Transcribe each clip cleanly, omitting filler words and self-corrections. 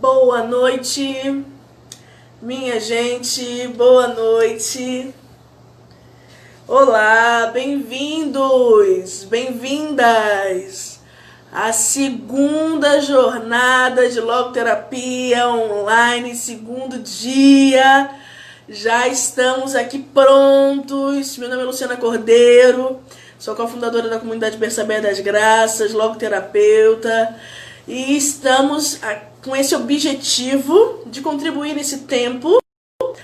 Boa noite, minha gente, boa noite. Olá, bem-vindos, bem-vindas à segunda jornada de logoterapia online, segundo dia. Já estamos aqui prontos. Meu nome é Luciana Cordeiro, sou cofundadora da comunidade Perceber das Graças, logoterapeuta, e estamos com esse objetivo de contribuir nesse tempo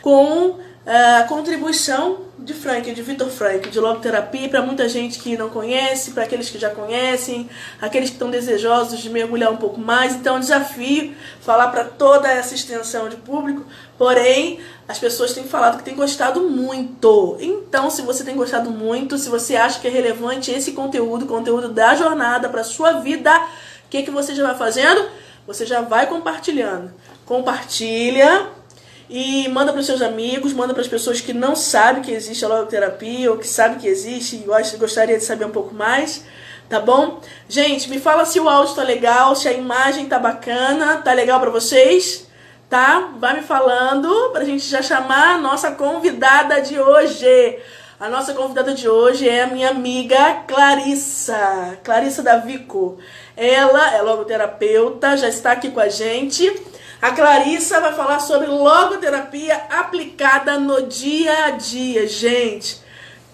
com a contribuição de Frank, de Vitor Frank, de logoterapia, para muita gente que não conhece, para aqueles que já conhecem, aqueles que estão desejosos de mergulhar um pouco mais. Então é um desafio falar para toda essa extensão de público, porém as pessoas têm falado que têm gostado muito. Então, se você tem gostado muito, se você acha que é relevante esse conteúdo, conteúdo da jornada para a sua vida, o que você já vai fazendo? Você já vai compartilhando. Compartilha e manda para os seus amigos, manda para as pessoas que não sabem que existe a logoterapia ou que sabem que existe e gostaria de saber um pouco mais, tá bom? Gente, me fala se o áudio tá legal, se a imagem tá bacana, tá legal para vocês, tá? Vai me falando pra gente já chamar a nossa convidada de hoje. A nossa convidada de hoje é a minha amiga Clarissa, Clarissa Davico. Ela é logoterapeuta, já está aqui com a gente. A Clarissa vai falar sobre logoterapia aplicada no dia a dia. Gente,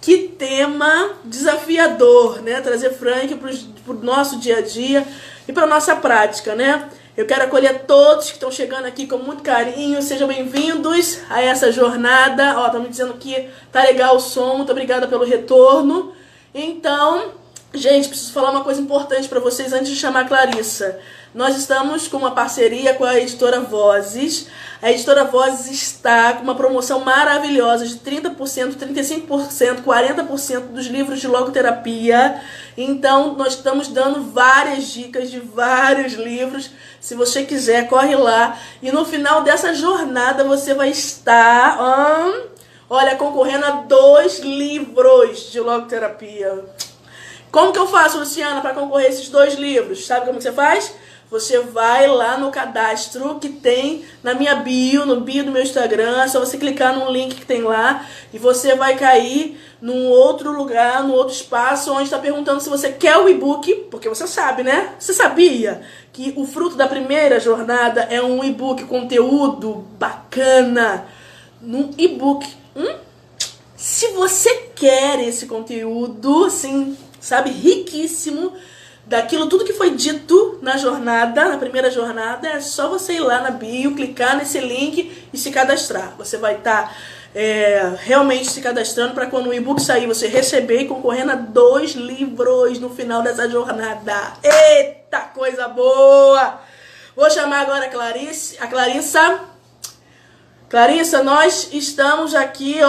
que tema desafiador, né? Trazer Frank para o nosso dia a dia e para a nossa prática, né? Eu quero acolher todos que estão chegando aqui com muito carinho. Sejam bem-vindos a essa jornada. Ó, estão me dizendo que tá legal o som. Muito obrigada pelo retorno. Então, gente, preciso falar uma coisa importante para vocês antes de chamar a Clarissa. Nós estamos com uma parceria com a editora Vozes. A editora Vozes está com uma promoção maravilhosa de 30%, 35%, 40% dos livros de logoterapia. Então, nós estamos dando várias dicas de vários livros. Se você quiser, corre lá. E no final dessa jornada, você vai estar, olha, concorrendo a 2 livros de logoterapia. Como que eu faço, Luciana, para concorrer a esses 2 livros? Sabe como que você faz? Você vai lá no cadastro que tem na minha bio, no bio do meu Instagram. É só você clicar num link que tem lá e você vai cair num outro lugar, num outro espaço, onde está perguntando se você quer o e-book, porque você sabe, né? Você sabia que o fruto da primeira jornada é um e-book, conteúdo bacana, num e-book. Se você quer esse conteúdo, assim, sabe, riquíssimo, daquilo tudo que foi dito na jornada, na primeira jornada, é só você ir lá na bio, clicar nesse link e se cadastrar. Você vai estar realmente se cadastrando para quando o e-book sair, você receber e concorrendo a 2 livros no final dessa jornada. Eita, coisa boa! Vou chamar agora a Clarissa. Clarissa, nós estamos aqui,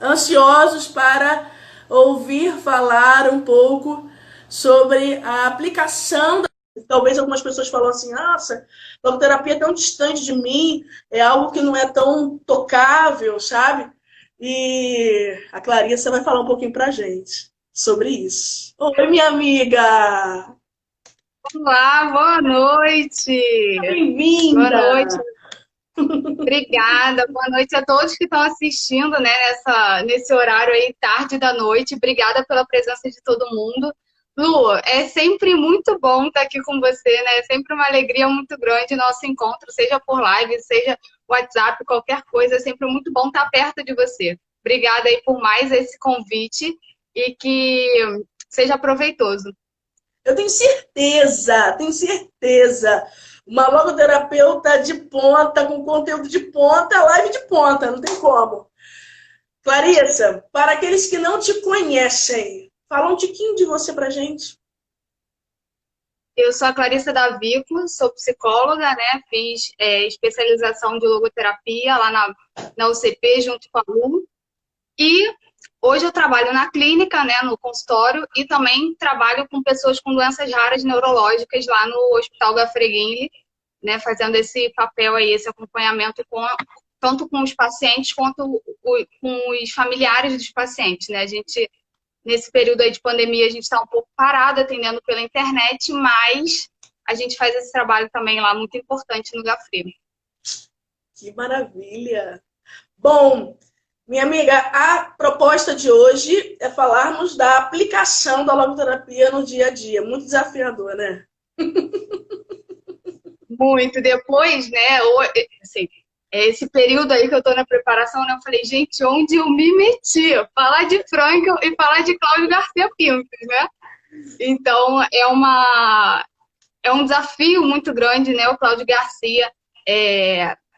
ansiosos para ouvir falar um pouco sobre a aplicação. Talvez algumas pessoas falam assim, nossa, logoterapia é tão distante de mim, é algo que não é tão tocável, sabe? E a Clarissa vai falar um pouquinho pra gente sobre isso. Oi, minha amiga! Olá, boa noite. Boa Bem-vinda! noite, obrigada. Boa noite a todos que estão assistindo, né, nesse horário aí, tarde da noite. Obrigada pela presença de todo mundo. Lu, é sempre muito bom estar aqui com você, né? É sempre uma alegria muito grande nosso encontro, seja por live, seja WhatsApp, qualquer coisa. É sempre muito bom estar perto de você. Obrigada aí por mais esse convite e que seja proveitoso. Eu tenho certeza, tenho certeza. Uma logoterapeuta de ponta, com conteúdo de ponta, live de ponta, não tem como. Clarissa, para aqueles que não te conhecem, fala um tiquinho de você pra gente. Eu sou a Clarissa Davico, sou psicóloga, né? Fiz especialização de logoterapia lá na UCP, junto com a Lu. E hoje eu trabalho na clínica, né, no consultório, e também trabalho com pessoas com doenças raras neurológicas lá no Hospital Gafreguinli, né, fazendo esse papel aí, esse acompanhamento tanto com os pacientes quanto com os familiares dos pacientes, né? A gente nesse período aí de pandemia, a gente está um pouco parado atendendo pela internet, mas a gente faz esse trabalho também lá, muito importante no Gafre. Que maravilha! Bom, minha amiga, a proposta de hoje é falarmos da aplicação da logoterapia no dia a dia. Muito desafiador, né? Muito. Depois, né, assim, esse período aí que eu tô na preparação, né, eu falei, gente, onde eu me meti? Falar de Frankl e falar de Cláudio Garcia Pintos, né? Então, é um desafio muito grande, né? O Cláudio Garcia,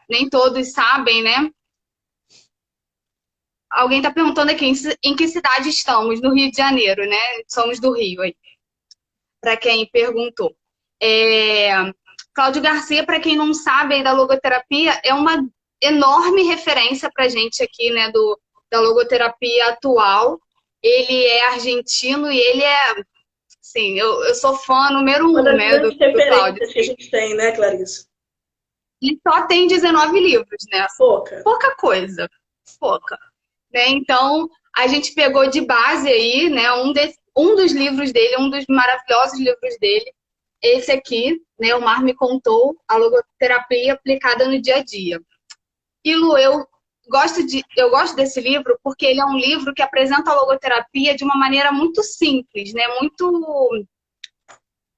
nem todos sabem, né? Alguém está perguntando aqui em que cidade estamos, no Rio de Janeiro, né? Somos do Rio, aí, para quem perguntou. Cláudio Garcia, para quem não sabe aí da logoterapia, é uma enorme referência para a gente aqui, né? Da logoterapia atual. Ele é argentino e ele é, sim, eu sou fã número Uma das né, grandes do Cláudio. referências que a gente tem, né, Clarissa? Ele só tem 19 livros, né? Pouca. Pouca coisa. Pouca. Né? Então, a gente pegou de base aí, né, um dos livros dele, um dos maravilhosos livros dele, esse aqui, né, O Mar Me Contou, a logoterapia aplicada no dia a dia. E Lu, eu gosto desse livro porque ele é um livro que apresenta a logoterapia de uma maneira muito simples, né, muito...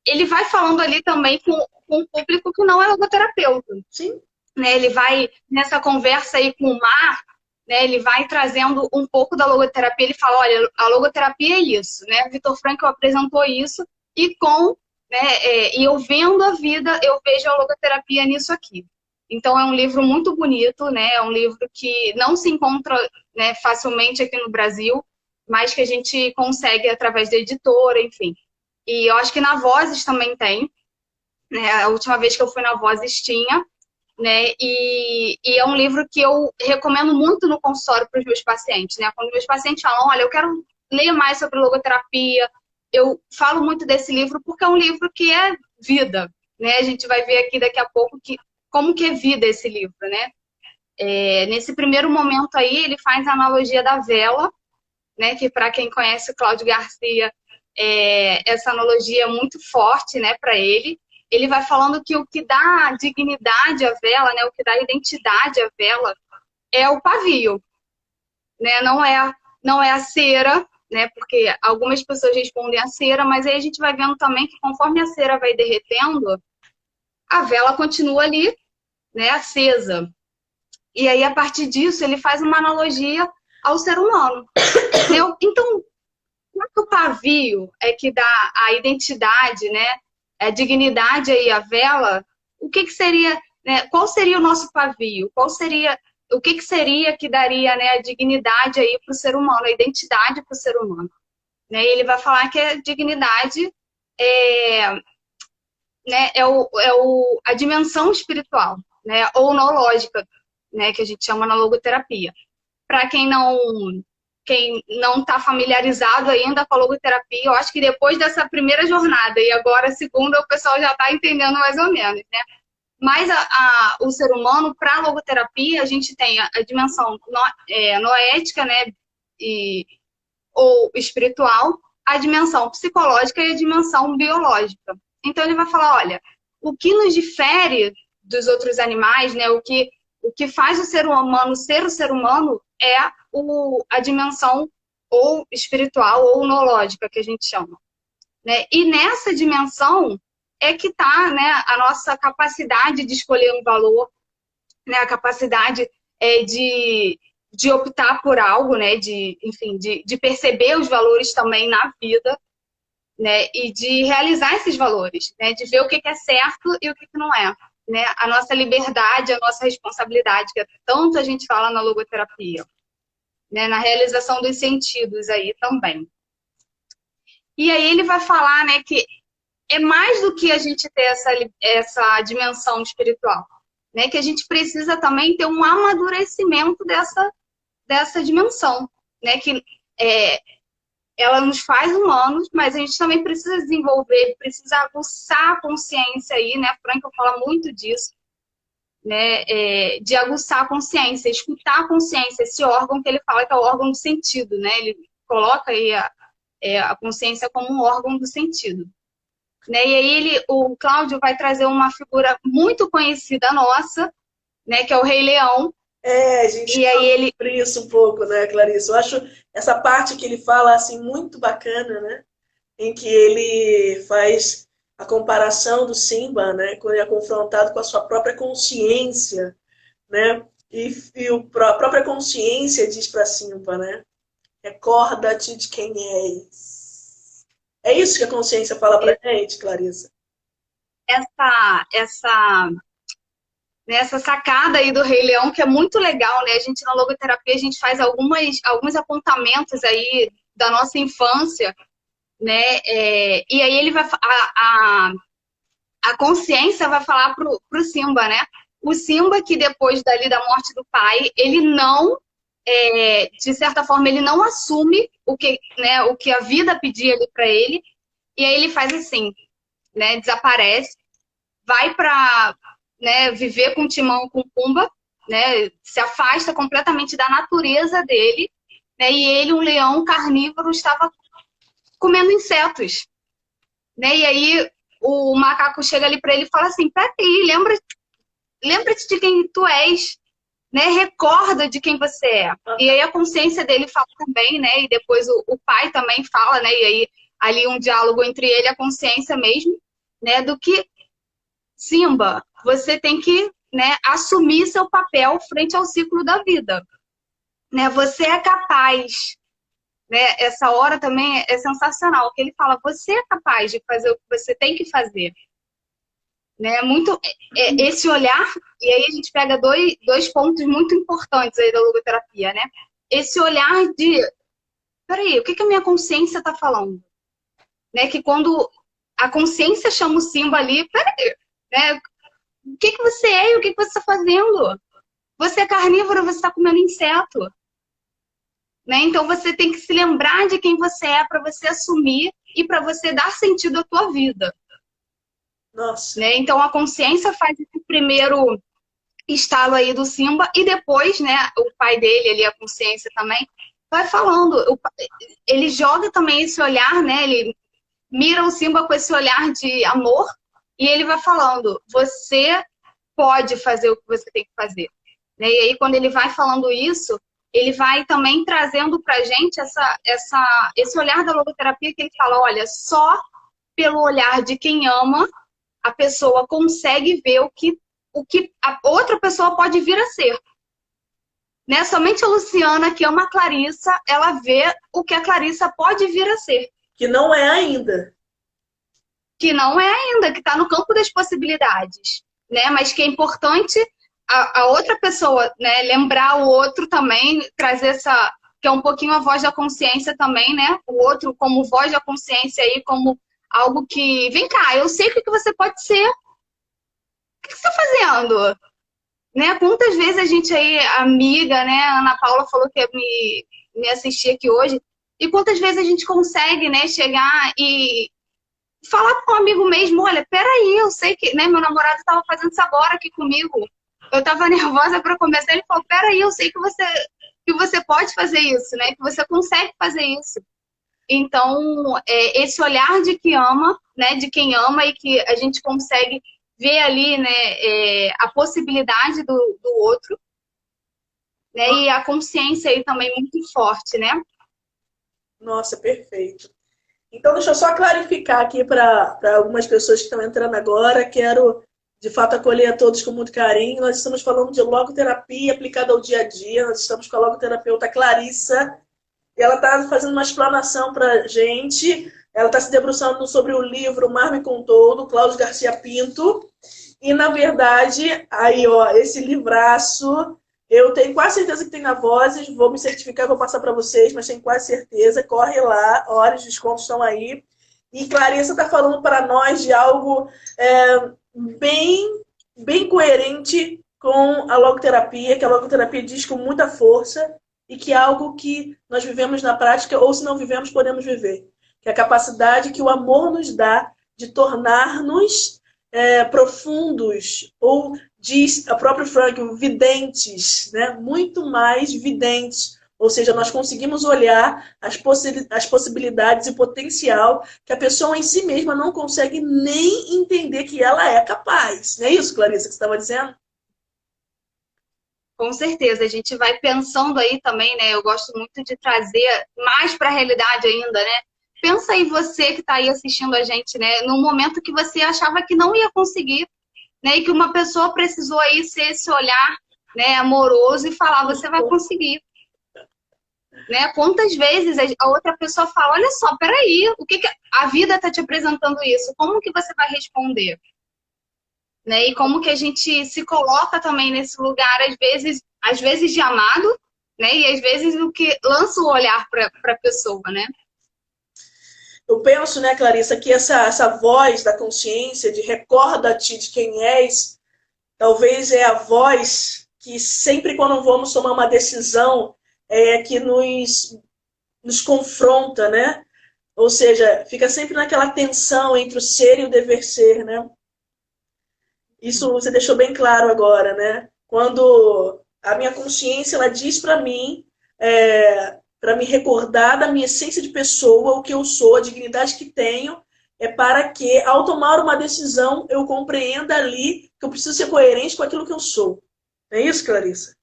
Ele vai falando ali também com um público que não é logoterapeuta. Sim. Né? Ele vai, nessa conversa aí com o Mar, né, ele vai trazendo um pouco da logoterapia, ele fala, olha, a logoterapia é isso, né? Vitor Frankl apresentou isso e e eu vendo a vida, eu vejo a logoterapia nisso aqui. Então é um livro muito bonito, né? É um livro que não se encontra, né, facilmente aqui no Brasil, mas que a gente consegue através da editora, enfim. E eu acho que na Vozes também tem, né? A última vez que eu fui na Vozes tinha. Né? E é um livro que eu recomendo muito no consultório para os meus pacientes, né? Quando meus pacientes falam, olha, eu quero ler mais sobre logoterapia, eu falo muito desse livro porque é um livro que é vida, né? A gente vai ver aqui daqui a pouco como que é vida esse livro, né? Nesse primeiro momento aí, ele faz a analogia da vela, né? Que para quem conhece o Cláudio Garcia, essa analogia é muito forte, né, para ele. Ele vai falando que o que dá dignidade à vela, né, o que dá identidade à vela é o pavio, né? Não é a cera, né? Porque algumas pessoas respondem a cera, mas aí a gente vai vendo também que conforme a cera vai derretendo, a vela continua ali, né, acesa. E aí a partir disso ele faz uma analogia ao ser humano. Então, o pavio é que dá a identidade, né? A dignidade aí à vela. O que seria, né? Qual seria o nosso pavio? O que seria que daria, né, a dignidade aí para o ser humano, a identidade para o ser humano? Né? E ele vai falar que a dignidade a dimensão espiritual, né? Ou noológica, né? Que a gente chama na logoterapia. Para quem não está familiarizado ainda com a logoterapia, eu acho que depois dessa primeira jornada e agora a segunda, o pessoal já está entendendo mais ou menos, né? Mas o ser humano, para a logoterapia, a gente tem a dimensão noética, né? Ou espiritual, a dimensão psicológica e a dimensão biológica. Então ele vai falar, olha, o que nos difere dos outros animais, né? O que faz o ser humano ser o ser humano é a dimensão ou espiritual ou noológica, que a gente chama. Né? E nessa dimensão é que está, né, a nossa capacidade de escolher um valor, né, a capacidade de optar por algo, né, enfim, de perceber os valores também na vida, né, e de realizar esses valores, né, de ver o que é certo e o que não é. Né, a nossa liberdade, a nossa responsabilidade, que tanto a gente fala na logoterapia, né, na realização dos sentidos aí também. E aí ele vai falar, né, que é mais do que a gente ter essa dimensão espiritual, né, que a gente precisa também ter um amadurecimento dessa dimensão, né, que ela nos faz humanos, mas a gente também precisa desenvolver, precisa aguçar a consciência aí, né? Frankl fala muito disso, né? De aguçar a consciência, escutar a consciência, esse órgão que ele fala que é o órgão do sentido, né? Ele coloca aí a consciência como um órgão do sentido. né? E aí o Cláudio vai trazer uma figura muito conhecida nossa, né? Que é o Rei Leão. A gente E aí fala ele sobre isso um pouco, né, Clarice? Eu acho essa parte que ele fala assim muito bacana, né? Em que ele faz a comparação do Simba, né, quando ele é confrontado com a sua própria consciência, né? A própria consciência diz para Simba, né? Recorda-te de quem és. É isso que a consciência fala pra gente, Clarissa. essa nessa sacada aí do Rei Leão, que é muito legal, né? A gente na logoterapia, a gente faz alguns apontamentos aí da nossa infância, né? E aí ele vai a consciência vai falar pro Simba, né? O Simba que depois dali da morte do pai, ele não de certa forma ele não assume o que a vida pedia ali para ele, e aí ele faz assim, né? Desaparece, vai para, né, viver com Timão, com Pumba, né, se afasta completamente da natureza dele, né, e ele, um leão carnívoro, estava comendo insetos, né, e aí o macaco chega ali para ele e fala assim, peraí, lembra-te de quem tu és, né, recorda de quem você é. E aí a consciência dele fala também, né, e depois o pai também fala, né, e aí ali um diálogo entre ele e a consciência mesmo, né, do que Simba, você tem que, né, assumir seu papel frente ao ciclo da vida. Né? Você é capaz. Né? Essa hora também é sensacional, que ele fala, você é capaz de fazer o que você tem que fazer. Né? Muito, esse olhar, e aí a gente pega dois pontos muito importantes aí da logoterapia, né? Esse olhar de, peraí, o que a minha consciência está falando? Né? Que quando a consciência chama o Simba ali, peraí, né? O que você é e o que você está fazendo? Você é carnívoro, você está comendo inseto. Né? Então você tem que se lembrar de quem você é para você assumir e para você dar sentido à tua vida. Nossa. Né? Então a consciência faz esse primeiro estalo aí do Simba e depois, né, o pai dele, ali, a consciência também, vai falando. Ele joga também esse olhar, né? Ele mira o Simba com esse olhar de amor e ele vai falando, você pode fazer o que você tem que fazer. Né? E aí, quando ele vai falando isso, ele vai também trazendo para a gente esse olhar da logoterapia que ele fala, olha, só pelo olhar de quem ama, a pessoa consegue ver o que a outra pessoa pode vir a ser. Né? Somente a Luciana, que ama a Clarissa, ela vê o que a Clarissa pode vir a ser. Que não é ainda. Que não é ainda, que está no campo das possibilidades. Né? Mas que é importante a outra pessoa, né? Lembrar o outro também, trazer essa, que é um pouquinho a voz da consciência também, né? O outro como voz da consciência aí, como algo que, vem cá, eu sei o que você pode ser. O que você está fazendo? Né? Quantas vezes a gente aí, amiga, né? A Ana Paula falou que ia me assistir aqui hoje, e quantas vezes a gente consegue, né, chegar e falar com um amigo mesmo, olha, peraí, eu sei que, né, meu namorado estava fazendo isso agora aqui comigo. Eu estava nervosa para começar, ele falou, peraí, eu sei que você pode fazer isso, né? Que você consegue fazer isso. Então, esse olhar de que ama, né? De quem ama e que a gente consegue ver ali, né? A possibilidade do outro, né? E a consciência aí também muito forte, né? Nossa, perfeito. Então, deixa eu só clarificar aqui para algumas pessoas que estão entrando agora. Quero, de fato, acolher a todos com muito carinho. Nós estamos falando de logoterapia aplicada ao dia a dia. Nós estamos com a logoterapeuta Clarissa. E ela está fazendo uma explanação para a gente. Ela está se debruçando sobre o livro Mar Me Contou, do Cláudio Garcia Pinto. E, na verdade, aí, ó, esse livraço, eu tenho quase certeza que tem na Vozes, vou me certificar, vou passar para vocês, mas tenho quase certeza. Corre lá, olha, os descontos estão aí. E Clarissa está falando para nós de algo bem coerente com a logoterapia, que a logoterapia diz com muita força e que é algo que nós vivemos na prática, ou se não vivemos, podemos viver. Que é a capacidade que o amor nos dá de tornar-nos profundos, ou diz a própria Frank, videntes, né? Muito mais videntes, Ou seja, nós conseguimos olhar as possibilidades e potencial que a pessoa em si mesma não consegue nem entender que ela é capaz. Não é isso, Clarissa, que você estava dizendo? Com certeza, a gente vai pensando aí também, né? Eu gosto muito de trazer mais para a realidade ainda, né? Pensa aí você que está aí assistindo a gente, né? Num momento que você achava que não ia conseguir, né? E que uma pessoa precisou aí ser esse olhar, né, amoroso e falar, você vai conseguir. Né? Quantas vezes a outra pessoa fala, olha só, peraí, o que a vida está te apresentando isso? Como que você vai responder? Né? E como que a gente se coloca também nesse lugar, às vezes de amado, né? E às vezes o que lança o olhar para a pessoa, né? Eu penso, né, Clarissa, que essa voz da consciência, de recorda-te de quem és, talvez é a voz que sempre quando vamos tomar uma decisão que nos confronta, né? Ou seja, fica sempre naquela tensão entre o ser e o dever ser, né? Isso você deixou bem claro agora, né? Quando a minha consciência ela diz para mim, para me recordar da minha essência de pessoa, o que eu sou, a dignidade que tenho, é para que, ao tomar uma decisão, eu compreenda ali que eu preciso ser coerente com aquilo que eu sou. Não é isso, Clarissa?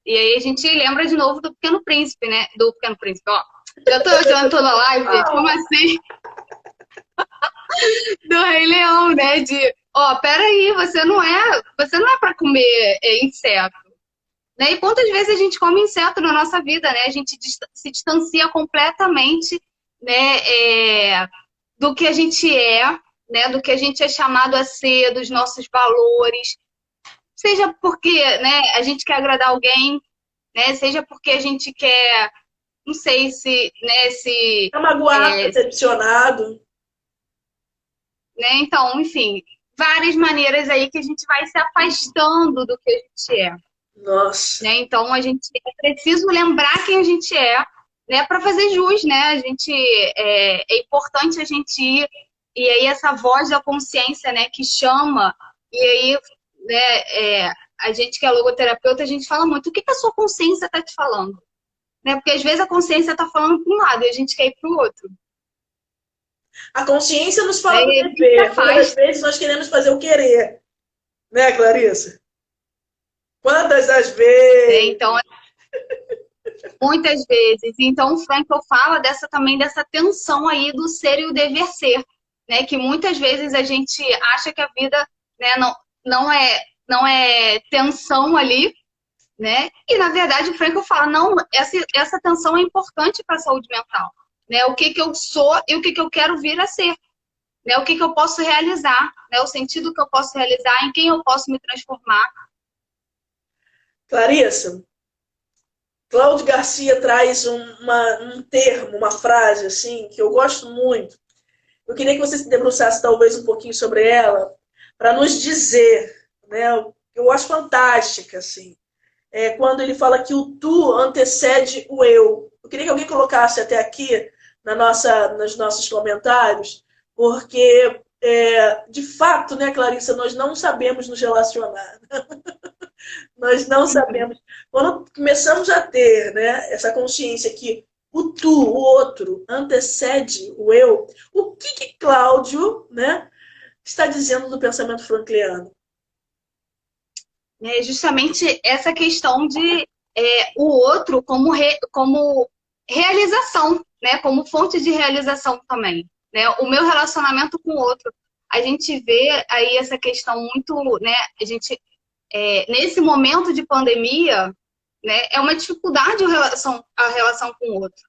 E aí a gente lembra de novo do Pequeno Príncipe, né? Do Pequeno Príncipe, ó. Já tô na live, gente. Como assim? Do Rei Leão, né? De, ó, peraí, você não é para comer inseto. Né? E quantas vezes a gente come inseto na nossa vida, né? A gente se distancia completamente, né, do que a gente é, né? Do que a gente é chamado a ser, dos nossos valores. Seja porque, né, a gente quer agradar alguém, né? Seja porque a gente quer, não sei se, né, se... Tá magoado, decepcionado. Né? Então, enfim, várias maneiras aí que a gente vai se afastando do que a gente é. Nossa. Né? Então, a gente é preciso lembrar quem a gente é, né? Para fazer jus, né? É importante a gente ir, e aí essa voz da consciência, né, que chama, e aí, né, a gente que é logoterapeuta, a gente fala muito, o que a sua consciência está te falando? Né? Porque às vezes a consciência está falando para um lado e a gente quer ir para o outro. A consciência nos fala do dever. Muitas vezes nós queremos fazer o querer. Né, Clarissa? Quantas das vezes? Então, muitas vezes. Então, o Frankl fala também dessa tensão aí do ser e o dever ser. Né? Que muitas vezes a gente acha que a vida, né, não é tensão ali, né? E, na verdade, o Frankl fala, não, essa tensão é importante para a saúde mental. Né? O que eu sou e o que eu quero vir a ser. Né? O que eu posso realizar, né? O sentido que eu posso realizar, em quem eu posso me transformar. Clarissa, Cláudio Garcia traz um termo, uma frase assim, que eu gosto muito. Eu queria que você se debruçasse talvez um pouquinho sobre ela, para nos dizer, né? Eu acho fantástica, assim. Quando ele fala que o tu antecede o eu. Eu queria que alguém colocasse até aqui nos nossos comentários, porque, de fato, né, Clarissa, nós não sabemos nos relacionar. Nós não sabemos. Quando começamos a ter, né, essa consciência que o tu, o outro, antecede o eu, o que Cláudio, né, está dizendo do pensamento frankliano? É justamente essa questão de o outro como realização, né? Como fonte de realização também. Né? O meu relacionamento com o outro. A gente vê aí essa questão muito, né? A gente, nesse momento de pandemia, né? É uma dificuldade a relação com o outro.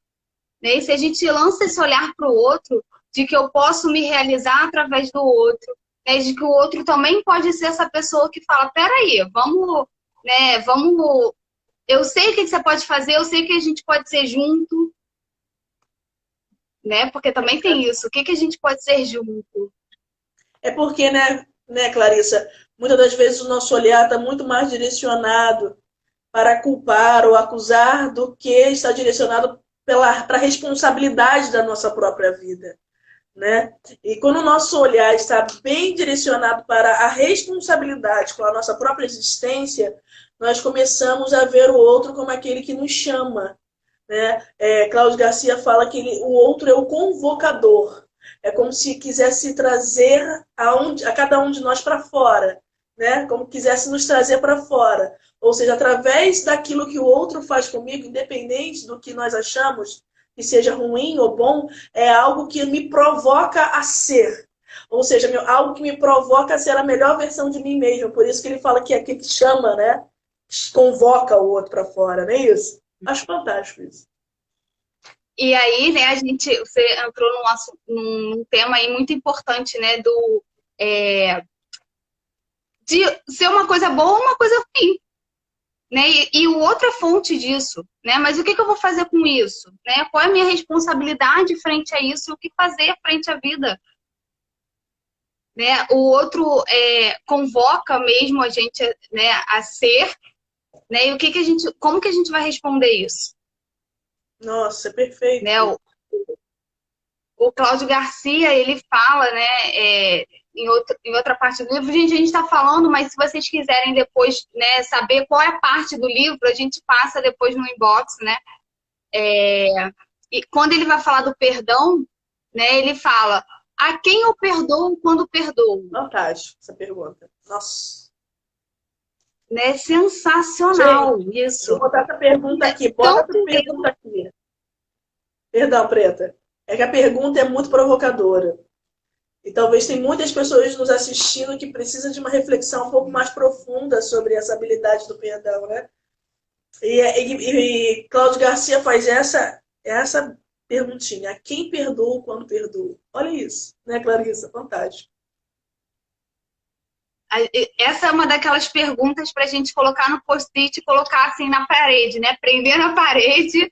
Né? E se a gente lança esse olhar para o outro, de que eu posso me realizar através do outro, né? De que o outro também pode ser essa pessoa que fala, peraí, vamos, né? Vamos... Eu sei o que você pode fazer, eu sei que a gente pode ser junto, né? Porque também tem isso. O que a gente pode ser junto? É porque, né, Clarissa, muitas das vezes o nosso olhar está muito mais direcionado para culpar ou acusar do que está direcionado para a responsabilidade da nossa própria vida. né? E quando o nosso olhar está bem direcionado para a responsabilidade com a nossa própria existência, nós começamos a ver o outro como aquele que nos chama, né? Cláudio Garcia fala que o outro é o convocador. É como se quisesse trazer a cada um de nós para fora, né? Como quisesse nos trazer para fora. Ou seja, através daquilo que o outro faz comigo, independente do que nós achamos que seja ruim ou bom, é algo que me provoca a ser. Ou seja, algo que me provoca a ser a melhor versão de mim mesmo. Por isso que ele fala que é aquele que chama, né? Convoca o outro para fora, não é isso? Acho fantástico isso. E aí, né, você entrou num tema aí muito importante, né, de ser uma coisa boa ou uma coisa ruim, né? E o outro é fonte disso, né? Mas o que eu vou fazer com isso, né? Qual é a minha responsabilidade frente a isso? O que fazer frente à vida, né? O outro convoca mesmo a gente, né, a ser, né? E como que a gente vai responder isso? Nossa, perfeito. Né? O Cláudio Garcia, ele fala, né, em outra parte do livro, gente, a gente está falando, mas se vocês quiserem depois, né, saber qual é a parte do livro, a gente passa depois no inbox, né? E quando ele vai falar do perdão, né, ele fala: a quem eu perdoo quando perdoo? Fantástico essa pergunta. Nossa. Né? Sensacional, Gente, isso. vou botar essa pergunta aqui. Bota essa pergunta aqui. Perdão, Preta. É que a pergunta é muito provocadora. E talvez tem muitas pessoas nos assistindo que precisam de uma reflexão um pouco mais profunda sobre essa habilidade do perdão, né? E Cláudio Garcia faz essa perguntinha. Quem perdoa quando perdoa? Olha isso, né, Clarissa? Fantástico. Essa é uma daquelas perguntas para a gente colocar no post-it e colocar assim na parede, né? Prender na parede,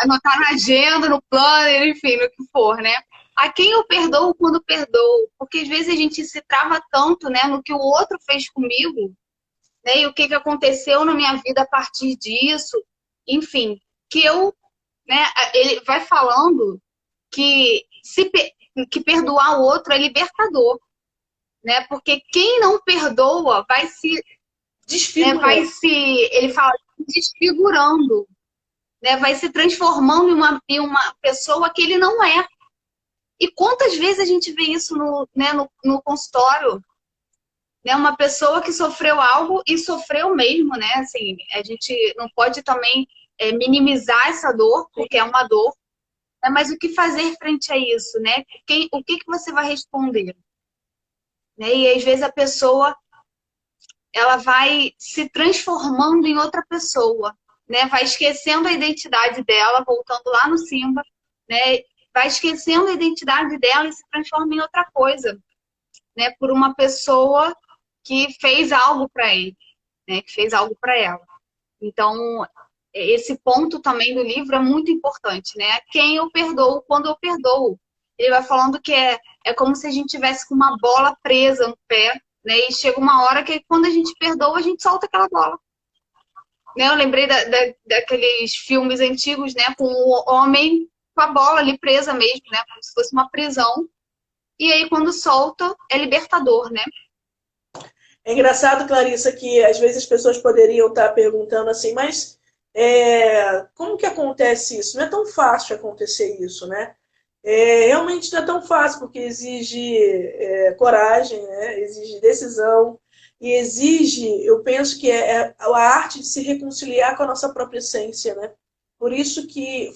anotar na agenda, no planner, enfim, no que for, né? A quem eu perdoo quando perdoo? Porque às vezes a gente se trava tanto, né, no que o outro fez comigo, né? E o que aconteceu na minha vida a partir disso, enfim, que né? Ele vai falando que que perdoar o outro é libertador. Né? Porque quem não perdoa vai se desfigurando, ele fala, desfigurando, né? Vai se transformando em uma pessoa que ele não é. E quantas vezes a gente vê isso no consultório? Né? Uma pessoa que sofreu algo e sofreu mesmo, né? Assim, a gente não pode também minimizar essa dor, porque é uma dor, né? Mas o que fazer frente a isso, né? O que você vai responder? Né? E às vezes a pessoa ela vai se transformando em outra pessoa, né? Vai esquecendo a identidade dela, voltando lá no Simba, né? Vai esquecendo a identidade dela e se transforma em outra coisa, né? Por uma pessoa que fez algo para ele, né? Que fez algo para ela. Então, esse ponto também do livro é muito importante, né? Quem eu perdoo quando eu perdoo. Ele vai falando que é como se a gente tivesse com uma bola presa no pé, né? E chega uma hora que quando a gente perdoa, a gente solta aquela bola. Né? Eu lembrei daqueles filmes antigos, né? Com o homem com a bola ali presa mesmo, né? Como se fosse uma prisão. E aí, quando solta, é libertador, né? É engraçado, Clarissa, que às vezes as pessoas poderiam estar perguntando assim, mas como que acontece isso? Não é tão fácil acontecer isso, né? Realmente não é tão fácil, porque exige coragem, né? Exige decisão, e exige, eu penso que é a arte de se reconciliar com a nossa própria essência, né? Por isso que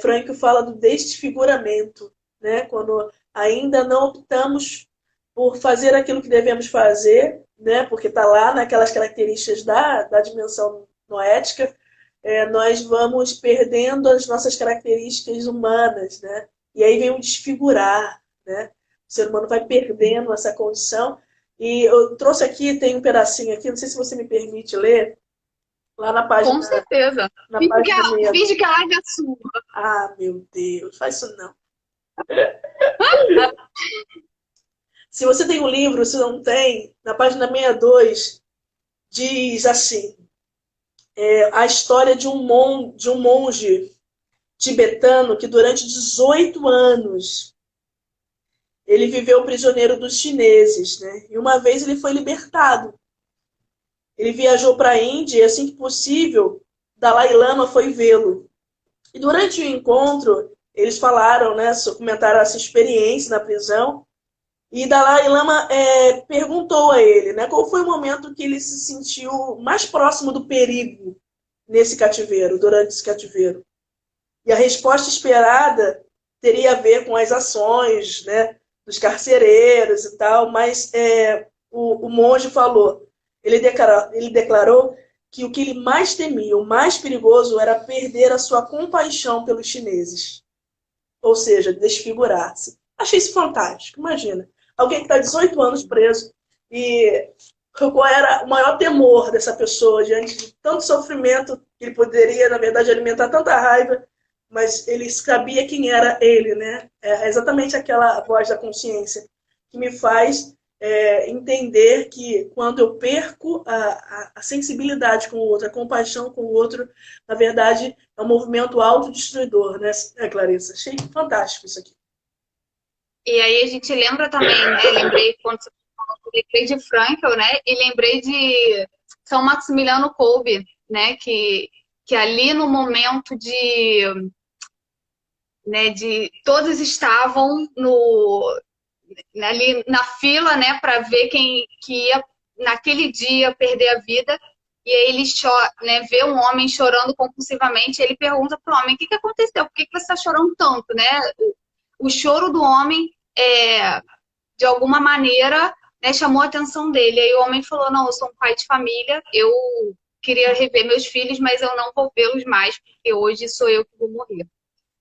Frank fala do desfiguramento, né? Quando ainda não optamos por fazer aquilo que devemos fazer, né? Porque está lá naquelas características da dimensão noética, nós vamos perdendo as nossas características humanas, né? E aí vem o desfigurar, né? O ser humano vai perdendo essa condição. E eu trouxe aqui, tem um pedacinho aqui, não sei se você me permite ler, lá na página... Com certeza. Na página finge que a live é sua. Ah, meu Deus, faz isso não. Se você tem um livro, se não tem, na página 62, diz assim, a história de um monge tibetano que durante 18 anos ele viveu prisioneiro dos chineses, né? E uma vez ele foi libertado. Ele viajou para a Índia e, assim que possível, Dalai Lama foi vê-lo. E durante o encontro, eles falaram, né, comentaram essa experiência na prisão. E Dalai Lama perguntou a ele, né, qual foi o momento que ele se sentiu mais próximo do perigo nesse cativeiro, durante esse cativeiro. E a resposta esperada teria a ver com as ações, né, dos carcereiros e tal, mas o monge falou, ele declarou que o que ele mais temia, o mais perigoso, era perder a sua compaixão pelos chineses. Ou seja, desfigurar-se. Achei isso fantástico, imagina. Alguém que está 18 anos preso e qual era o maior temor dessa pessoa diante de tanto sofrimento que ele poderia, na verdade, alimentar tanta raiva, mas ele sabia quem era ele, né? É exatamente aquela voz da consciência que me faz entender que quando eu perco a sensibilidade com o outro, a compaixão com o outro, na verdade, é um movimento autodestruidor, né, Clarissa? Achei fantástico isso aqui. E aí a gente lembra também, né? Lembrei quando você falou, lembrei de Frankl, né? E lembrei de São Maximiliano Kolbe, né? Que ali no momento de todos estavam ali na fila, né? Para ver quem que ia naquele dia perder a vida. E aí ele né, vê um homem chorando compulsivamente. E ele pergunta para o homem: o que aconteceu? Por que você está chorando tanto, né? O choro do homem de alguma maneira, né, chamou a atenção dele. Aí o homem falou: não, eu sou um pai de família, eu queria rever meus filhos, mas eu não vou vê-los mais, porque hoje sou eu que vou morrer.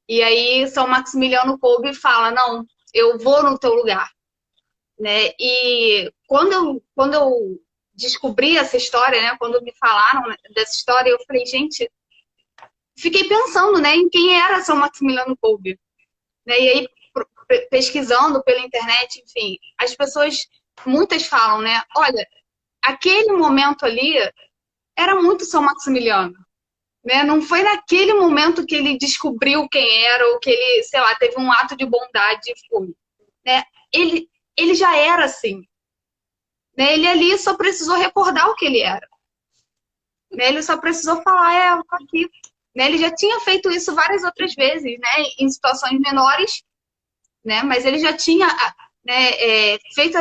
E aí São Maximiliano Kolbe fala: não, eu vou no teu lugar. Né? E quando eu descobri essa história, né, quando me falaram dessa história, eu falei: gente, fiquei pensando, né, em quem era São Maximiliano Kolbe. Né? E aí, pesquisando pela internet, enfim, as pessoas, muitas falam, né? Olha, aquele momento ali era muito São Maximiliano, né? Não foi naquele momento que ele descobriu quem era ou que ele, sei lá, teve um ato de bondade e foi, né? Ele já era assim, né? Ele ali só precisou recordar o que ele era, né? Ele só precisou falar: eu tô aqui. Né? Ele já tinha feito isso várias outras vezes, né? Em situações menores, né? Mas ele já tinha, né, feito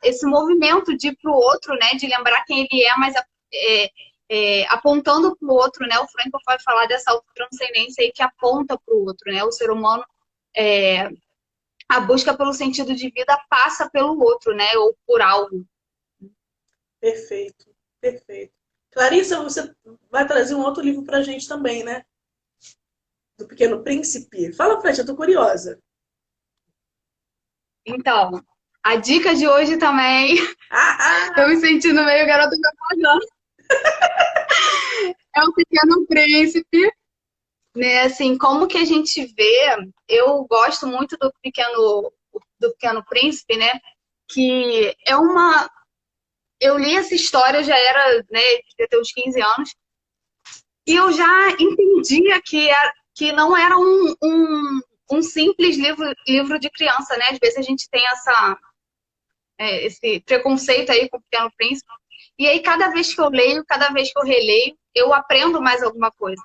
esse movimento de ir para o outro, né? De lembrar quem ele é, mas apontando para o outro, né? O Frankl vai falar dessa autotranscendência aí que aponta para o outro, né? O ser humano, a busca pelo sentido de vida passa pelo outro, né? Ou por algo. Perfeito, perfeito. Clarissa, você vai trazer um outro livro para a gente também, né? Do Pequeno Príncipe. Fala pra gente, eu tô curiosa. Então, a dica de hoje também, tô me sentindo meio garota propaganda. É o Pequeno Príncipe, né? Assim, como que a gente vê, eu gosto muito do Pequeno Príncipe, né? Que é eu li essa história, eu já era, né, devia ter uns 15 anos, e eu já entendia que não era um simples livro de criança, né? Às vezes a gente tem esse preconceito aí com o Pequeno Príncipe. E aí, cada vez que eu leio, cada vez que eu releio, eu aprendo mais alguma coisa.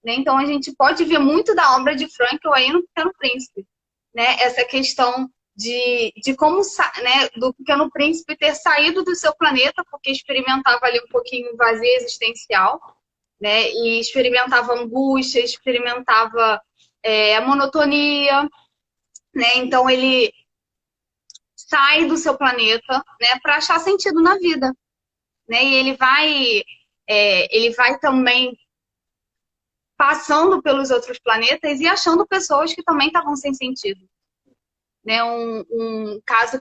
Né? Então, a gente pode ver muito da obra de Frankl aí no Pequeno Príncipe. Né? Essa questão de como, né, do Pequeno Príncipe ter saído do seu planeta, porque experimentava ali um pouquinho vazio existencial, né? E experimentava angústia, experimentava a monotonia, né? Então, ele sai do seu planeta, né, para achar sentido na vida. Né? E ele vai também passando pelos outros planetas e achando pessoas que também estavam sem sentido. Né? Um caso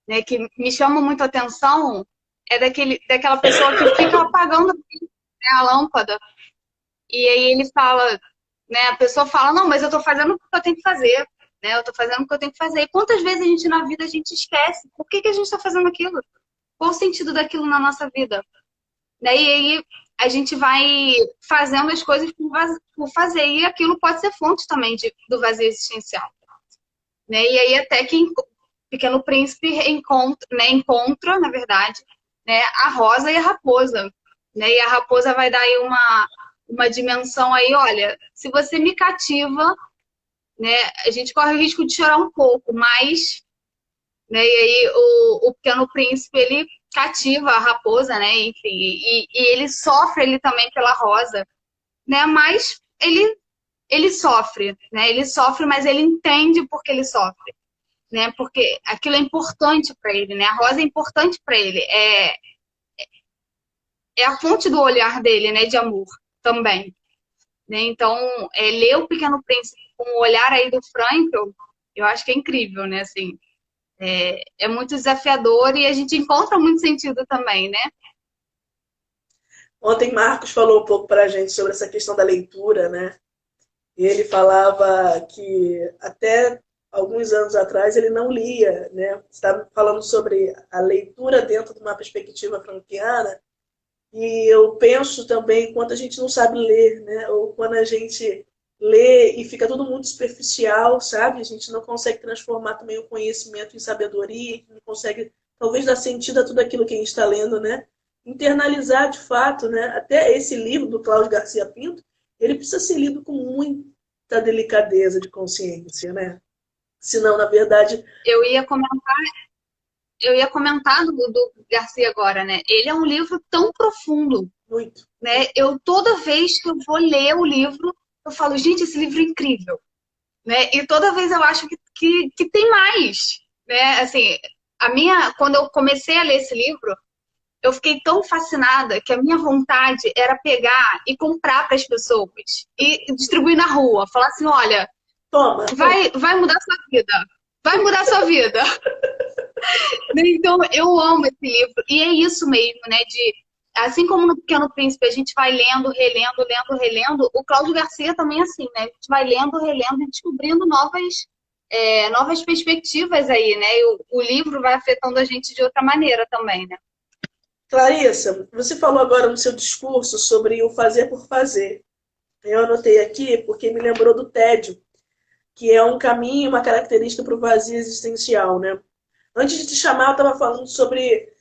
né, que me chama muito a atenção é daquela pessoa que fica apagando, né, a lâmpada. E aí ele fala, né, a pessoa fala: não, mas eu estou fazendo o que eu tenho que fazer. Né? Eu estou fazendo o que eu tenho que fazer. E quantas vezes na vida a gente esquece? Por que a gente está fazendo aquilo? Qual o sentido daquilo na nossa vida? Né? E aí a gente vai fazendo as coisas por fazer. E aquilo pode ser fonte também do vazio existencial. Né? E aí até que Pequeno Príncipe encontra, na verdade, né, a rosa e a raposa. Né? E a raposa vai dar aí uma dimensão aí, olha, se você me cativa, né, a gente corre o risco de chorar um pouco, mas, né, e aí o Pequeno Príncipe, ele cativa a raposa, né, enfim, e ele sofre ele também pela rosa, né, mas ele sofre, né, ele sofre, mas ele entende por que ele sofre, né, porque aquilo é importante para ele, né, a rosa é importante para ele, é a fonte do olhar dele, né, de amor também. Né? Então, ler O Pequeno Príncipe com o olhar aí do Frankl, eu acho que é incrível, né? Assim, é muito desafiador e a gente encontra muito sentido também, né? Ontem Marcos falou um pouco para a gente sobre essa questão da leitura, né? E ele falava que até alguns anos atrás ele não lia, né? Você estava falando sobre a leitura dentro de uma perspectiva franquiana, e eu penso também quando a gente não sabe ler, né? Ou quando a gente lê e fica tudo muito superficial, sabe? A gente não consegue transformar também o conhecimento em sabedoria, não consegue talvez dar sentido a tudo aquilo que a gente está lendo, né? Internalizar de fato, né? Até esse livro do Cláudio Garcia Pinto, ele precisa ser lido com muita delicadeza de consciência, né? Senão, na verdade, Eu ia comentar, eu ia comentar do Garcia agora, né? Ele é um livro tão profundo, muito. né? Eu toda vez que eu vou ler o livro, eu falo, gente, esse livro é incrível, né? E toda vez eu acho que tem mais, né? Assim, quando eu comecei a ler esse livro, eu fiquei tão fascinada que a minha vontade era pegar e comprar para as pessoas e distribuir na rua. Falar assim, olha, Toma. vai mudar sua vida. Vai mudar sua vida. Então, eu amo esse livro. E é isso mesmo, né? Assim como no Pequeno Príncipe, a gente vai lendo, relendo, lendo, relendo, o Cláudio Garcia também é assim, né? A gente vai lendo, relendo e descobrindo novas perspectivas aí, né? E o livro vai afetando a gente de outra maneira também, né? Clarissa, você falou agora no seu discurso sobre o fazer por fazer. Eu anotei aqui porque me lembrou do tédio, que é um caminho, uma característica para o vazio existencial, né? Antes de te chamar, eu estava falando sobre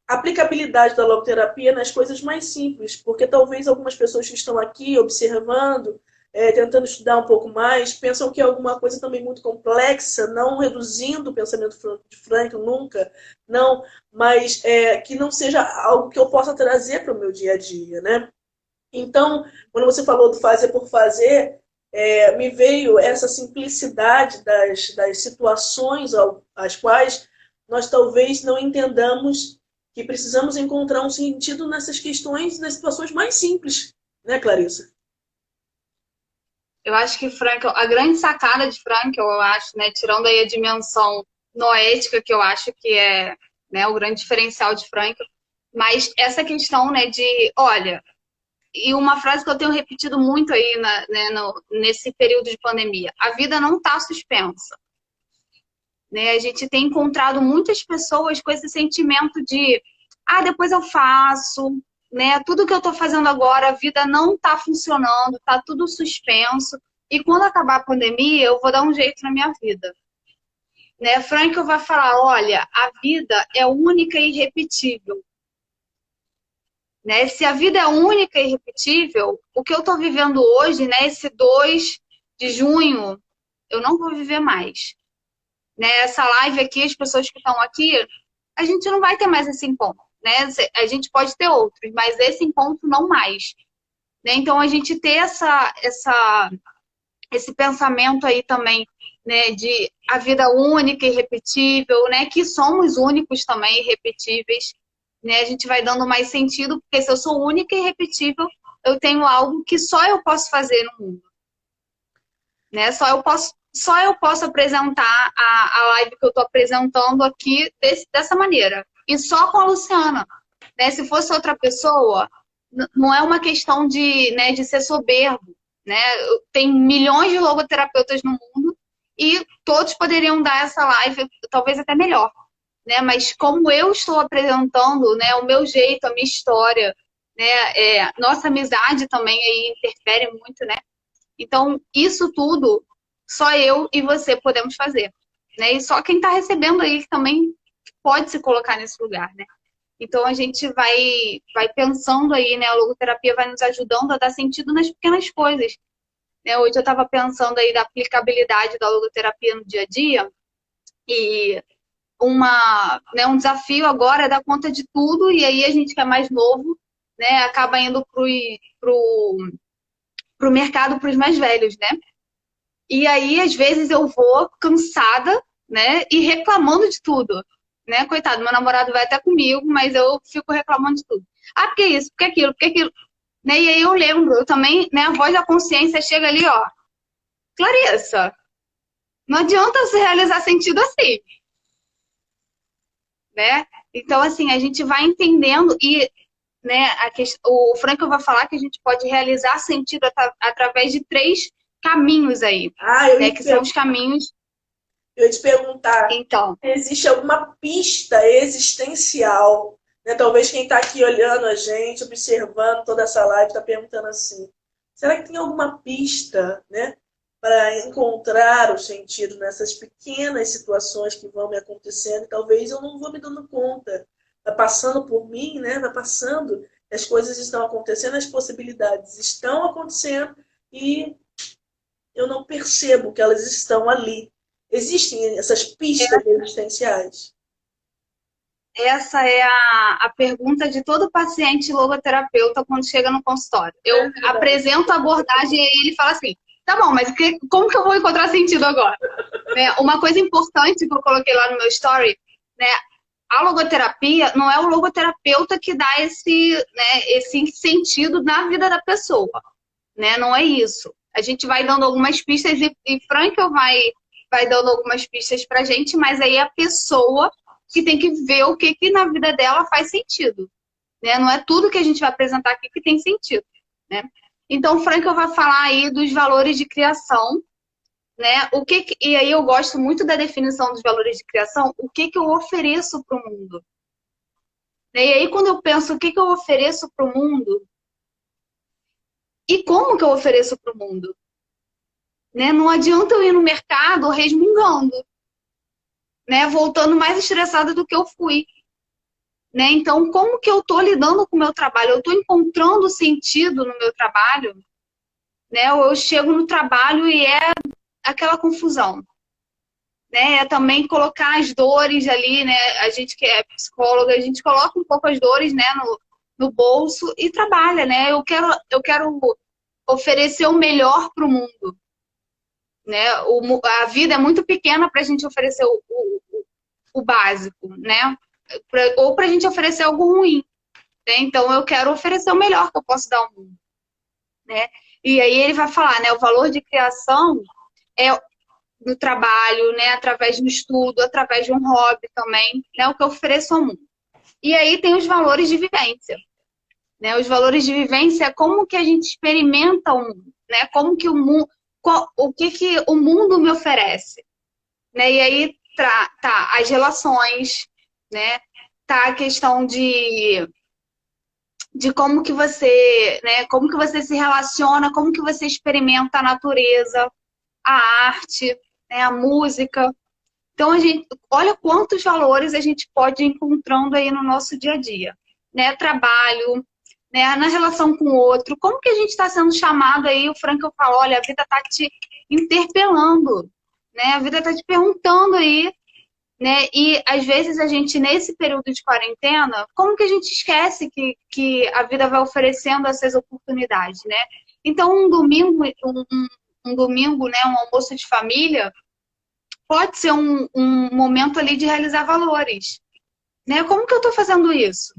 aplicabilidade da logoterapia nas coisas mais simples, porque talvez algumas pessoas que estão aqui observando, tentando estudar um pouco mais, pensam que é alguma coisa também muito complexa, não reduzindo o pensamento de Frankl nunca, não, mas que não seja algo que eu possa trazer para o meu dia a dia, né? Então, quando você falou do fazer por fazer, me veio essa simplicidade das situações às quais nós talvez não entendamos que precisamos encontrar um sentido nessas questões, nas situações mais simples, né, Clarissa? Eu acho que a grande sacada de Frankl, eu acho, né, tirando aí a dimensão noética, que eu acho que é, né, o grande diferencial de Frankl, mas essa questão, né, de, olha, e uma frase que eu tenho repetido muito aí nesse período de pandemia, a vida não está suspensa. Né? A gente tem encontrado muitas pessoas com esse sentimento de, depois eu faço, né? Tudo que eu estou fazendo agora, a vida não está funcionando, está tudo suspenso. E quando acabar a pandemia, eu vou dar um jeito na minha vida. Né? Frankl vai falar, olha, a vida é única e irrepetível. Né? Se a vida é única e irrepetível, o que eu estou vivendo hoje, né, esse 2 de junho, eu não vou viver mais. Né? Essa live aqui, as pessoas que estão aqui, a gente não vai ter mais esse encontro. Né? A gente pode ter outros, mas esse encontro não mais. Né? Então, a gente ter esse pensamento aí também, né, de a vida única e irrepetível, né, que somos únicos também, irrepetíveis, né, a gente vai dando mais sentido, porque se eu sou única e irrepetível, eu tenho algo que só eu posso fazer no mundo. Né? Só eu posso apresentar a live que eu estou apresentando aqui dessa maneira. E só com a Luciana. Né? Se fosse outra pessoa, não é uma questão de ser soberbo. Né? Tem milhões de logoterapeutas no mundo e todos poderiam dar essa live, talvez até melhor. Né? Mas como eu estou apresentando, né, o meu jeito, a minha história, Nossa amizade também aí interfere muito, né? Então, isso tudo, só eu e você podemos fazer, né? E só quem está recebendo aí também pode se colocar nesse lugar, né? Então, a gente vai pensando aí, né? A logoterapia vai nos ajudando a dar sentido nas pequenas coisas, né? Hoje eu estava pensando aí da aplicabilidade da logoterapia no dia a dia e um desafio agora é dar conta de tudo e aí a gente que é mais novo, né? Acaba indo pro mercado para os mais velhos, né? E aí, às vezes, eu vou cansada, né? E reclamando de tudo, né? Coitado, meu namorado vai até comigo, mas eu fico reclamando de tudo. Ah, porque isso, porque aquilo, porque aquilo. Né? E aí eu lembro, eu também, né? A voz da consciência chega ali, ó. Clarissa, não adianta você realizar sentido assim, né? Então, assim, a gente vai entendendo e, né, o Frank vai falar que a gente pode realizar sentido através de 3 caminhos aí, né? Que são os caminhos. Eu ia te perguntar, Então, existe alguma pista existencial, né? Talvez quem está aqui olhando a gente, observando toda essa live, está perguntando assim, será que tem alguma pista, né, para encontrar o sentido nessas pequenas situações que vão me acontecendo? E talvez eu não vou me dando conta. Vai passando por mim, né? Vai passando, as coisas estão acontecendo, as possibilidades estão acontecendo e eu não percebo que elas estão ali. Existem essas pistas existenciais? essa é a pergunta de todo paciente logoterapeuta quando chega no consultório. Eu apresento a abordagem e ele fala assim, tá bom, mas como que eu vou encontrar sentido agora? Né? Uma coisa importante que eu coloquei lá no meu story, né? A logoterapia não é o logoterapeuta que dá esse sentido na vida da pessoa, né? Não é isso. A gente vai dando algumas pistas e Frankel vai dando algumas pistas pra gente, mas aí é a pessoa que tem que ver o que na vida dela faz sentido, né? Não é tudo que a gente vai apresentar aqui que tem sentido, né? Então, o Frankel vai falar aí dos valores de criação, né? E aí eu gosto muito da definição dos valores de criação, o que eu ofereço para o mundo. E aí, quando eu penso o que eu ofereço para o mundo e como que eu ofereço para o mundo, né? Não adianta eu ir no mercado resmungando, né? Voltando mais estressada do que eu fui. Né? Então, como que eu estou lidando com o meu trabalho? Eu estou encontrando sentido no meu trabalho? Né? Ou eu chego no trabalho e é aquela confusão. Né? É também colocar as dores ali, né? A gente que é psicóloga, a gente coloca um pouco as dores, né, no bolso e trabalha, né? Eu quero oferecer o melhor para o mundo. Né? A vida é muito pequena para a gente oferecer o básico, né? Ou para a gente oferecer algo ruim. Né? Então, eu quero oferecer o melhor que eu posso dar ao mundo. Né? E aí ele vai falar, né? O valor de criação é do trabalho, né? Através do estudo, através de um hobby também, né? O que eu ofereço ao mundo. E aí tem os valores de vivência. Né? Os valores de vivência é como que a gente experimenta o mundo, né? Como que o mundo, o que o mundo me oferece. Né? E aí tá as relações, né? Tá a questão de como que você, né, como que você se relaciona, como que você experimenta a natureza, a arte, né, a música. Então, a gente, olha quantos valores a gente pode ir encontrando aí no nosso dia a dia. Né? Trabalho, né, na relação com o outro. Como que a gente está sendo chamado aí? O Frankel fala, olha, a vida está te interpelando. Né? A vida está te perguntando aí. Né? E às vezes a gente, nesse período de quarentena, como que a gente esquece que a vida vai oferecendo essas oportunidades, né? Então, um domingo, né, um almoço de família, pode ser um momento ali de realizar valores. Né? Como que eu estou fazendo isso?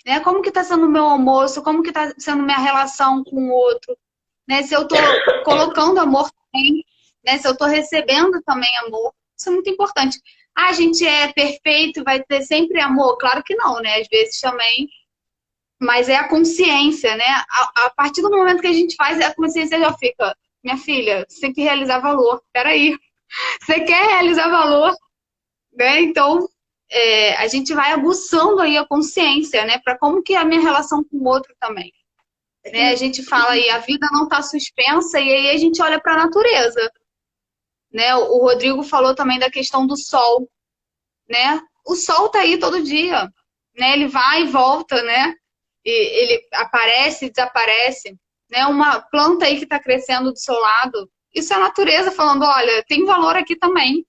Né? Como que está sendo o meu almoço? Como que está sendo minha relação com o outro? Né? Se eu estou colocando amor também, né? Se eu estou recebendo também amor, isso é muito importante. Ah, a gente é perfeito, vai ter sempre amor? Claro que não, né? Às vezes também. Mas é a consciência, né? A partir do momento que a gente faz, a consciência já fica, minha filha, você tem que realizar valor. Peraí. Você quer realizar valor? Né? Então, a gente vai aguçando aí a consciência, né? Para como que é a minha relação com o outro também. Né? A gente fala aí, a vida não está suspensa, e aí a gente olha para a natureza. Né? O Rodrigo falou também da questão do sol. Né? O sol está aí todo dia. Né? Ele vai e volta, né? E ele aparece e desaparece. Né? Uma planta aí que está crescendo do seu lado. Isso é a natureza falando, olha, tem valor aqui também.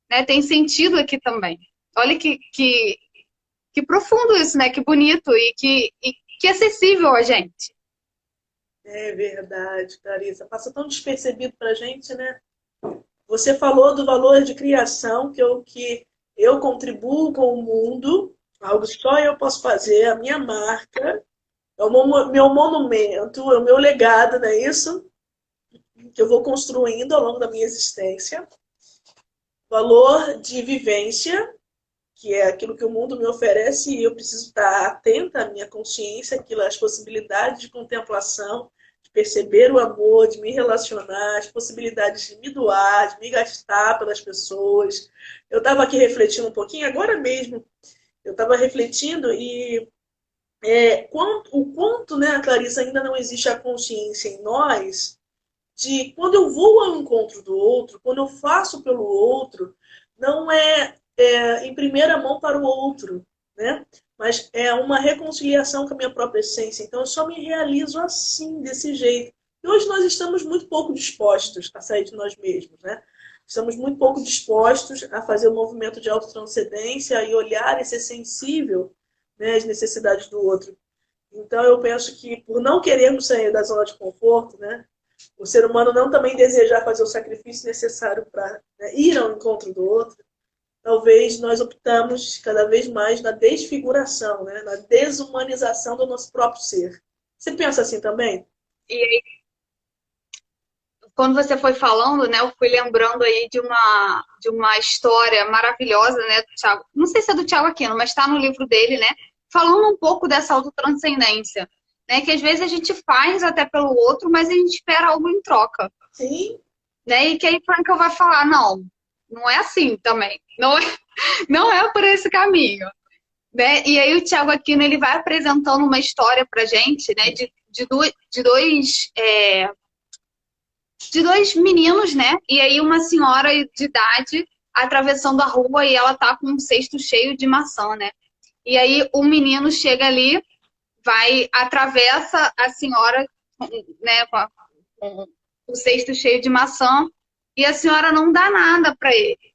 Né? Tem sentido aqui também. Olha que profundo isso, né? Que bonito e que acessível a gente. É verdade, Clarissa. Passa tão despercebido para a gente, né? Você falou do valor de criação, que eu contribuo com o mundo, algo só eu posso fazer, a minha marca, é o meu monumento, é o meu legado, não é isso? Que eu vou construindo ao longo da minha existência. Valor de vivência, que é aquilo que o mundo me oferece e eu preciso estar atenta à minha consciência, aquilo, as possibilidades de contemplação, de perceber o amor, de me relacionar, as possibilidades de me doar, de me gastar pelas pessoas. Eu estava aqui refletindo um pouquinho, agora mesmo, eu estava refletindo e o quanto, né, Clarissa, ainda não existe a consciência em nós de quando eu vou ao encontro do outro, quando eu faço pelo outro, não em primeira mão para o outro, né? Mas é uma reconciliação com a minha própria essência. Então eu só me realizo assim, desse jeito. E hoje nós estamos muito pouco dispostos a sair de nós mesmos, né? Estamos muito pouco dispostos a fazer o movimento de autotranscendência e olhar e ser sensível, né, às necessidades do outro. Então eu penso que por não querermos sair da zona de conforto, né, o ser humano não também desejar fazer o sacrifício necessário para, né, ir ao encontro do outro, talvez nós optamos cada vez mais na desfiguração, né, na desumanização do nosso próprio ser. Você pensa assim também? E aí, quando você foi falando, né, eu fui lembrando aí de uma história maravilhosa, né, do Thiago. Não sei se é do Thiago Aquino, mas está no livro dele, né, falando um pouco dessa autotranscendência, né, que às vezes a gente faz até pelo outro, mas a gente espera algo em troca. Sim. Né, e que aí Frankel vai falar, não é assim também, não é por esse caminho. Né? E aí o Thiago Aquino ele vai apresentando uma história pra gente, né, de dois meninos, né? E aí uma senhora de idade atravessando a rua e ela tá com um cesto cheio de maçã, né? E aí o menino chega ali, atravessa a senhora, né, com o cesto cheio de maçã, e a senhora não dá nada para ele.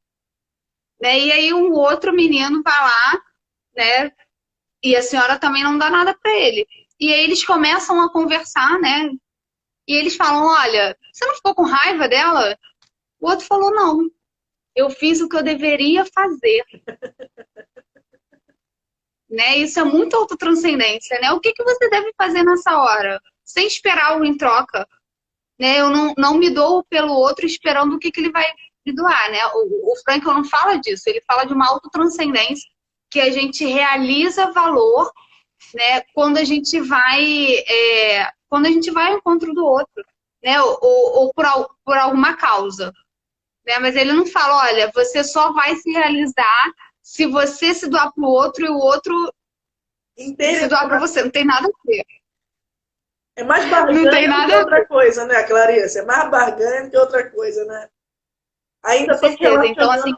Né? E aí um outro menino vai lá, né? E a senhora também não dá nada para ele. E aí eles começam a conversar, né? E eles falam, olha, você não ficou com raiva dela? O outro falou, não. Eu fiz o que eu deveria fazer. Né? Isso é muito autotranscendência, né? O que você deve fazer nessa hora? Sem esperar algo em troca. Né? Eu não me dou pelo outro esperando o que ele vai me doar, né? O Frankl não fala disso, ele fala de uma autotranscendência que a gente realiza valor, né? Quando a gente vai ao encontro do outro, né? Ou por alguma causa, né? Mas ele não fala, olha, você só vai se realizar se você se doar para o outro e o outro se doar para você. Não tem nada a ver. É mais barganha do que outra coisa, né, Clarissa? É mais barganha do que outra coisa, né? Ainda estou relacionando então, assim,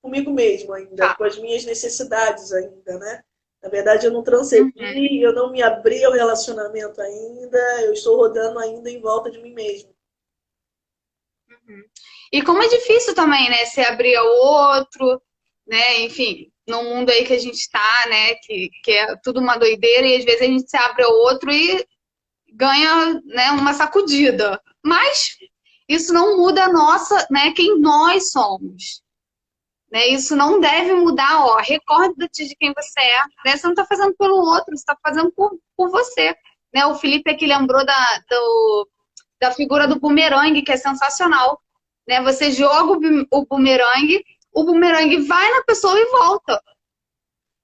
comigo mesmo ainda, com as minhas necessidades ainda, né? Na verdade, eu não transcendi, eu não me abri ao relacionamento ainda, eu estou rodando ainda em volta de mim mesmo. E como é difícil também, né? Se abrir ao outro, né? Enfim, no mundo aí que a gente está, né? Que é tudo uma doideira e às vezes a gente se abre ao outro e ganha, né, uma sacudida. Mas isso não muda né, quem nós somos. Né? Isso não deve mudar, ó. Recorda-te de quem você é. Né? Você não está fazendo pelo outro, você está fazendo por você. Né? O Felipe aqui lembrou da figura do bumerangue, que é sensacional. Né? Você joga o bumerangue vai na pessoa e volta.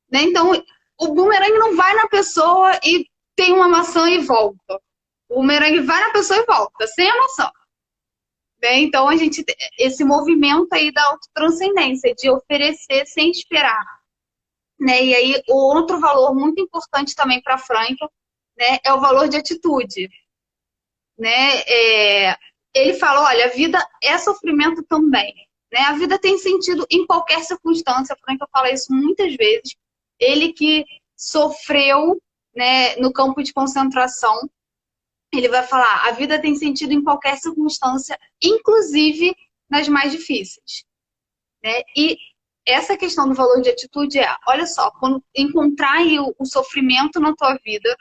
Né? Então, o bumerangue não vai na pessoa e tem uma maçã e volta. O bumerangue vai na pessoa e volta, sem a maçã. né? Então, esse movimento aí da autotranscendência, de oferecer sem esperar, né? E aí, o outro valor muito importante também para Frankl, né, é o valor de atitude, né? Ele fala, olha, a vida é sofrimento também, né? A vida tem sentido em qualquer circunstância. Frankl fala isso muitas vezes. Ele que sofreu, né, no campo de concentração, ele vai falar, a vida tem sentido em qualquer circunstância, inclusive nas mais difíceis, né? E essa questão do valor de atitude olha só, quando encontrar aí o sofrimento na tua vida,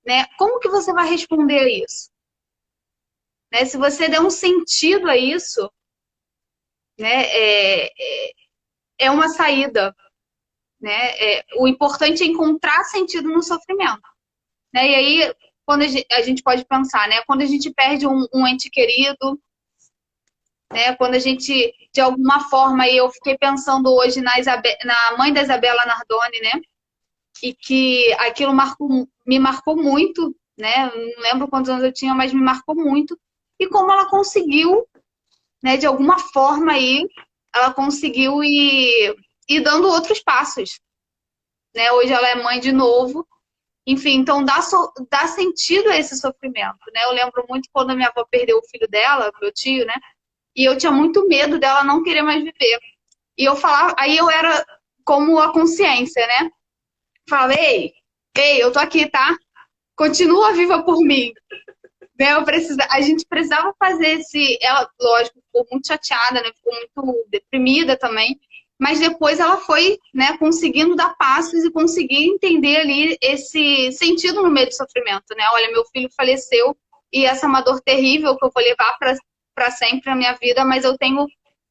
né? Como que você vai responder a isso? Né? Se você der um sentido a isso, né? É uma saída, né? O importante é encontrar sentido no sofrimento, né? E aí, quando a gente pode pensar, né? Quando a gente perde um ente querido, né? Quando a gente, de alguma forma, aí eu fiquei pensando hoje na mãe da Isabela Nardoni, né? E que aquilo me marcou muito, né? Não lembro quantos anos eu tinha, mas me marcou muito. E como ela conseguiu, né? De alguma forma aí, ela conseguiu ir dando outros passos, né? Hoje ela é mãe de novo. Enfim, então dá sentido a esse sofrimento, né? Eu lembro muito quando a minha avó perdeu o filho dela, meu tio, né? E eu tinha muito medo dela não querer mais viver. E eu falava, aí eu era como a consciência, né? Falava, ei, eu tô aqui, tá? Continua viva por mim. Né? A gente precisava fazer esse. Ela, lógico, ficou muito chateada, né? Ficou muito deprimida também. Mas depois ela foi, né, conseguindo dar passos e conseguir entender ali esse sentido no meio do sofrimento, né? Olha, meu filho faleceu e essa é uma dor terrível que eu vou levar para sempre na minha vida, mas eu tenho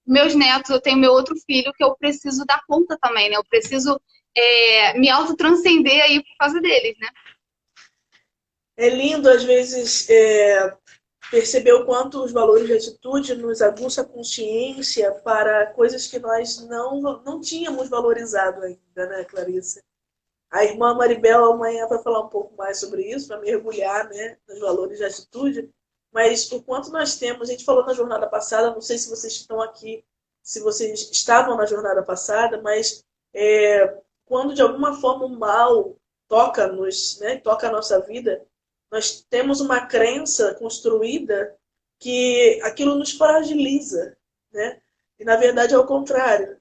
meus netos, eu tenho meu outro filho que eu preciso dar conta também, né? Eu preciso me autotranscender aí por causa deles, né? É lindo, às vezes, perceber o quanto os valores de atitude nos aguçam a consciência para coisas que nós não tínhamos valorizado ainda, né, Clarissa? A irmã Maribel amanhã vai falar um pouco mais sobre isso, para mergulhar, né, nos valores de atitude. Mas o quanto nós temos, a gente falou na jornada passada, não sei se vocês estão aqui, se vocês estavam na jornada passada, mas quando de alguma forma o mal toca-nos, né, toca a nossa vida, nós temos uma crença construída que aquilo nos fragiliza, né? E na verdade é o contrário.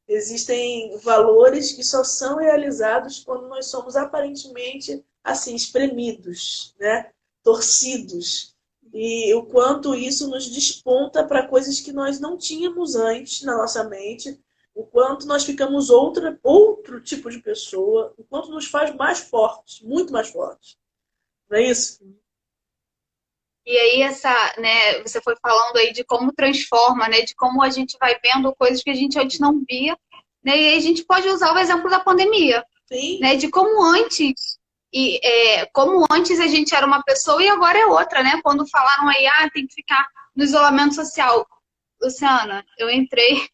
Existem valores que só são realizados quando nós somos aparentemente assim espremidos, né? Torcidos. E o quanto isso nos desponta para coisas que nós não tínhamos antes na nossa mente, o quanto nós ficamos outro tipo de pessoa, o quanto nos faz mais fortes, muito mais fortes. Não é isso? E aí né, você foi falando aí de como transforma, né, de como a gente vai vendo coisas que a gente antes não via, né, e aí a gente pode usar o exemplo da pandemia, Sim. né, de como antes a gente era uma pessoa e agora é outra, né, quando falaram aí, tem que ficar no isolamento social. Luciana, eu entrei,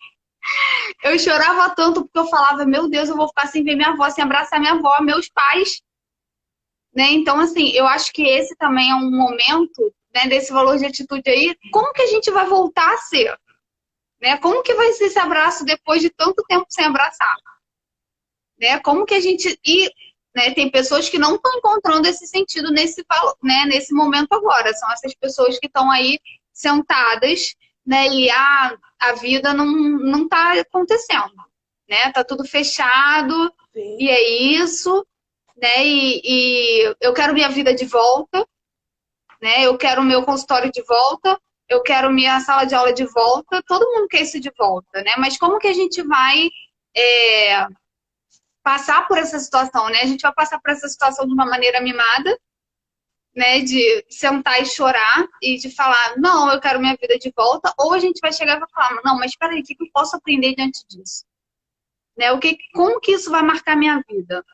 eu chorava tanto porque eu falava, meu Deus, eu vou ficar sem ver minha avó, sem abraçar minha avó, meus pais, né? Então, assim, eu acho que esse também é um momento, né, desse valor de atitude aí. Como que a gente vai voltar a ser? Né? Como que vai ser esse abraço depois de tanto tempo sem abraçar? Né? Como que a gente... E, né, tem pessoas que não estão encontrando esse sentido né, nesse momento agora. São essas pessoas que estão aí sentadas, né, e a vida não está acontecendo. Né? Tá tudo fechado, Sim. e é isso, né? E eu quero minha vida de volta, né? Eu quero o meu consultório de volta, eu quero minha sala de aula de volta, todo mundo quer isso de volta, né? Mas como que a gente vai passar por essa situação, né? A gente vai passar por essa situação de uma maneira mimada, né? De sentar e chorar e de falar, não, eu quero minha vida de volta, ou a gente vai chegar e vai falar, não, mas espera aí, o que eu posso aprender diante disso? Né? Como que isso vai marcar minha vida?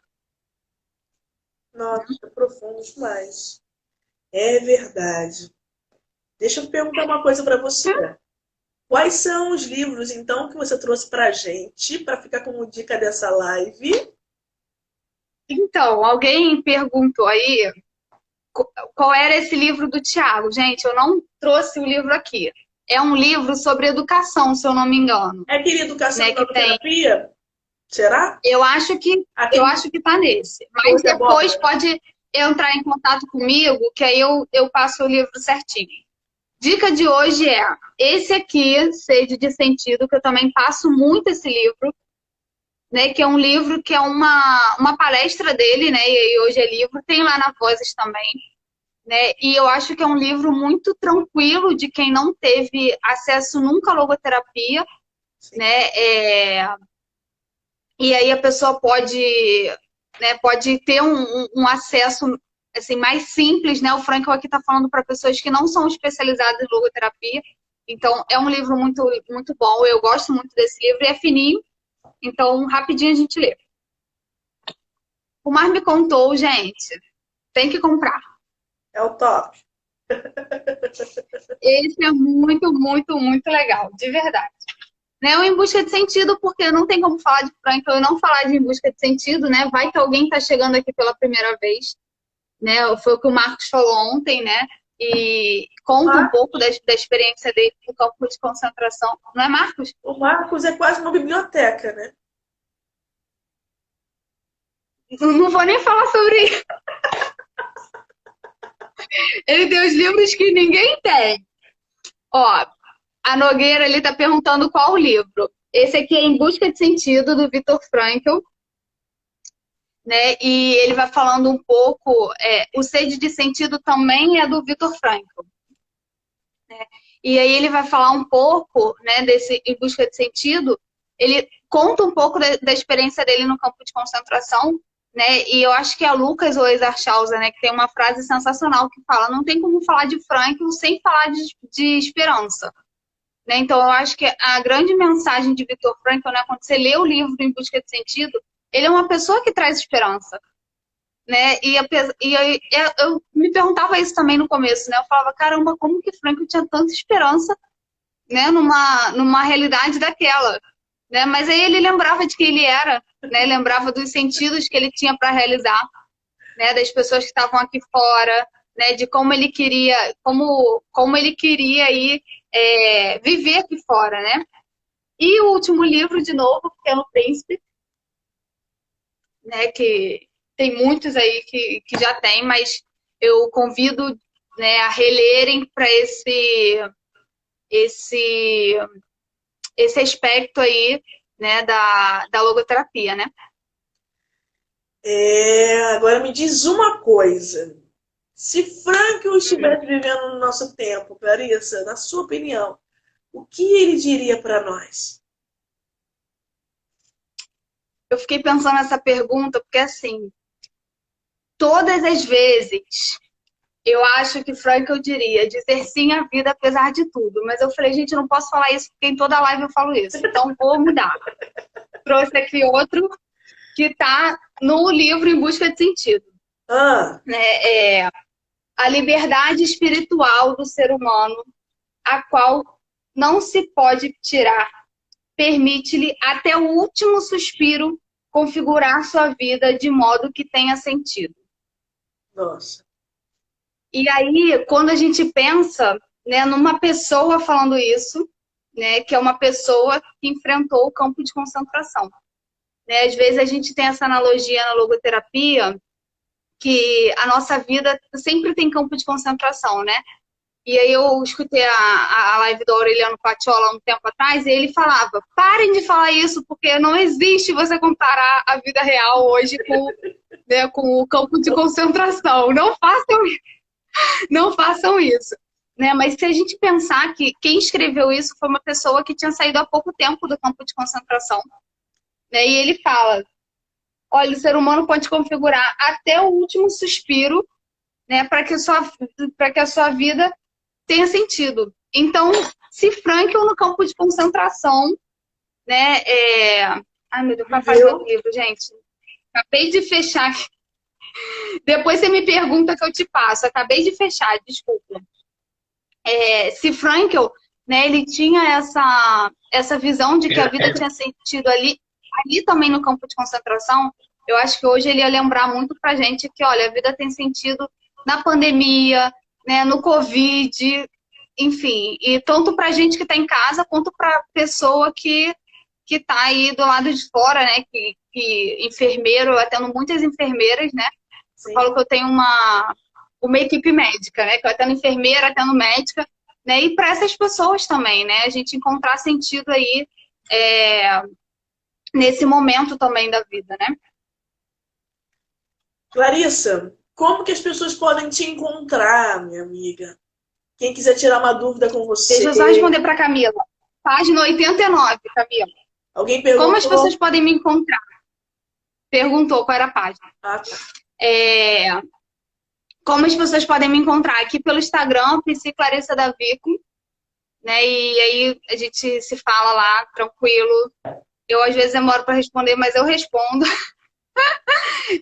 Nossa, profundo demais. É verdade. Deixa eu perguntar uma coisa para você. Quais são os livros, então, que você trouxe para a gente, para ficar como dica dessa live? Então, alguém perguntou aí qual era esse livro do Tiago. Gente, eu não trouxe o livro aqui. É um livro sobre educação, se eu não me engano, É aquele Educação né? e Que tem. Logoterapia? Será? Eu acho que eu Aquele acho que tá nesse. Mas coisa boa. depois pode entrar em contato comigo, que aí eu passo o livro certinho. Dica de hoje é esse aqui, Sede de Sentido, que eu também passo muito esse livro, né? Que é um livro que é uma palestra dele, né? E aí hoje é livro, tem lá na Vozes também, né? E eu acho que é um livro muito tranquilo de quem não teve acesso nunca à logoterapia, Sim. né? E aí a pessoa pode, né, pode ter um acesso assim, mais simples, né? O Frankel aqui está falando para pessoas que não são especializadas em logoterapia. Então, é um livro muito, muito bom. Eu gosto muito desse livro e é fininho. Então, rapidinho a gente lê. O Mar me contou, gente, tem que comprar. É o top. Esse é muito, muito, muito legal, de verdade. Né, o Em Busca de Sentido, porque não tem como falar de Frankel e não falar de Em Busca de Sentido, né? Vai que alguém está chegando aqui pela primeira vez, né? Foi o que o Marcos falou ontem, né? E conta um pouco da experiência dele no campo de concentração. Não é, Marcos? O Marcos é quase uma biblioteca, né? Não vou nem falar sobre isso. Ele tem os livros que ninguém tem. Ó, a Nogueira ali tá perguntando qual o livro. Esse aqui é Em Busca de Sentido, do Viktor Frankl, né? E ele vai falando um pouco. O Sede de Sentido também é do Viktor Frankl, né? E aí ele vai falar um pouco, né, desse Em Busca de Sentido. Ele conta um pouco da experiência dele no campo de concentração, né? E eu acho que é Lucas ou Exarchauser, né, que tem uma frase sensacional que fala: não tem como falar de Frankl sem falar de esperança. Né? Então, eu acho que a grande mensagem de Viktor Frankl, né, quando você lê o livro Em Busca de Sentido, ele é uma pessoa que traz esperança. Né? Eu me perguntava isso também no começo, né? Eu falava, caramba, como que Frankl tinha tanta esperança, né, numa realidade daquela? Né? Mas aí ele lembrava de quem ele era, né? Lembrava dos sentidos que ele tinha para realizar, né? Das pessoas que estavam aqui fora, né? De como ele queria, como ele queria ir viver aqui fora, né? E o último livro, de novo, Pequeno Príncipe, né? Que tem muitos aí que já tem, mas eu convido, né, a relerem para esse, esse aspecto aí, né, da logoterapia, né? Agora me diz uma coisa. Se Frankl estivesse vivendo no nosso tempo, Clarissa, na sua opinião, o que ele diria para nós? Eu fiquei pensando nessa pergunta porque, assim, todas as vezes eu acho que Frankl diria dizer sim à vida apesar de tudo. Mas eu falei, gente, não posso falar isso porque em toda live eu falo isso. Então vou mudar. Trouxe aqui outro que está no livro Em Busca de Sentido. Né? A liberdade espiritual do ser humano, a qual não se pode tirar, permite-lhe até o último suspiro configurar sua vida de modo que tenha sentido. Nossa. E aí, quando a gente pensa, né, numa pessoa falando isso, né, que é uma pessoa que enfrentou o campo de concentração. Né? Às vezes a gente tem essa analogia na logoterapia, que a nossa vida sempre tem campo de concentração, né? E aí eu escutei a live do Aureliano Patiola um tempo atrás, e ele falava, parem de falar isso, porque não existe você comparar a vida real hoje né, com o campo de concentração. Não façam isso. Né? Mas se a gente pensar que quem escreveu isso foi uma pessoa que tinha saído há pouco tempo do campo de concentração. Né? E ele fala, olha, o ser humano pode configurar até o último suspiro, né, para que a sua vida tenha sentido. Então, se Frankl no campo de concentração, né, ai meu Deus, vai fazer o livro, gente. Acabei de fechar. Depois você me pergunta que eu te passo. Acabei de fechar, desculpa. Se Frankl, né, ele tinha essa visão de que a vida tinha sentido ali também no campo de concentração, eu acho que hoje ele ia lembrar muito pra gente que, olha, a vida tem sentido na pandemia, né, no Covid, enfim, e tanto para a gente que está em casa, quanto para a pessoa que está aí do lado de fora, né? Que enfermeiro, eu atendo muitas enfermeiras, né? Eu Sim. falo que eu tenho uma equipe médica, né? Que eu atendo enfermeira, atendo médica, né? E para essas pessoas também, né? A gente encontrar sentido aí é, nesse momento também da vida, né? Clarissa, como que as pessoas podem te encontrar, minha amiga? Quem quiser tirar uma dúvida com Deixa você. eu só responder para Camila. Página 89, Camila. Alguém Como as pessoas perguntou? podem me encontrar? Perguntou qual era a página. Ah, tá. É, como as pessoas podem me encontrar? Aqui pelo Instagram, PC Clarissa Davico, né? E aí a gente se fala lá, tranquilo. Eu às vezes demoro para responder, mas eu respondo.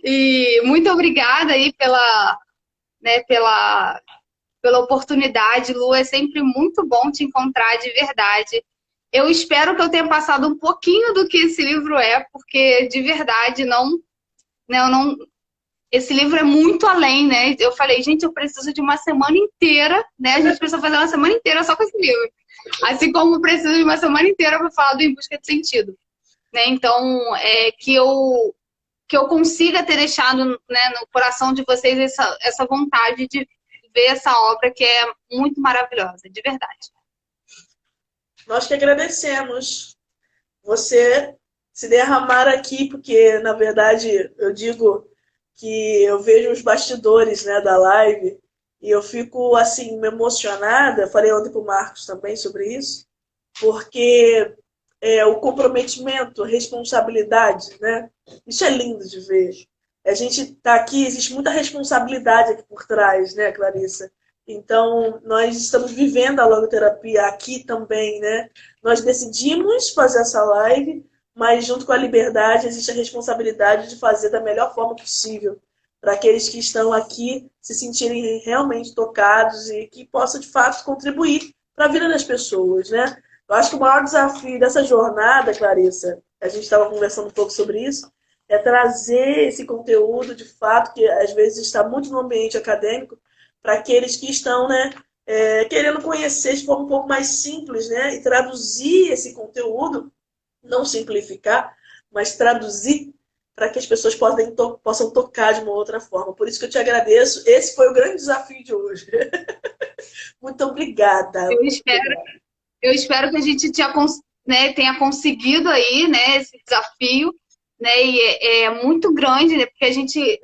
E muito obrigada aí né, pela oportunidade, Lu. É sempre muito bom te encontrar de verdade. Eu espero que eu tenha passado um pouquinho do que esse livro é, porque de verdade né, eu não. Esse livro é muito além, né? Eu falei, gente, eu preciso de uma semana inteira, né? A gente precisa fazer uma semana inteira só com esse livro. Assim como preciso de uma semana inteira para falar do Em Busca de Sentido, né? Então, que eu consiga ter deixado, né, no coração de vocês essa vontade de ver essa obra que é muito maravilhosa, de verdade. Nós que agradecemos você se derramar aqui, porque, na verdade, eu digo que eu vejo os bastidores, né, da live e eu fico, assim, me emocionada. Falei ontem com o Marcos também sobre isso, porque o comprometimento, a responsabilidade, né? Isso é lindo de ver. A gente está aqui, existe muita responsabilidade aqui por trás, né, Clarissa? Então, nós estamos vivendo a logoterapia aqui também, né? Nós decidimos fazer essa live, mas junto com a liberdade existe a responsabilidade de fazer da melhor forma possível para aqueles que estão aqui se sentirem realmente tocados e que possam, de fato, contribuir para a vida das pessoas, né? Eu acho que o maior desafio dessa jornada, Clarissa, a gente estava conversando um pouco sobre isso, é trazer esse conteúdo, de fato, que às vezes está muito no ambiente acadêmico, para aqueles que estão, né, querendo conhecer de forma um pouco mais simples, né, e traduzir esse conteúdo, não simplificar, mas traduzir para que as pessoas possam tocar de uma outra forma. Por isso que eu te agradeço. Esse foi o grande desafio de hoje. Muito obrigada. Eu Muito espero, obrigada. eu espero que a gente né, tenha conseguido aí, né, esse desafio, né, e é muito grande, né, porque a gente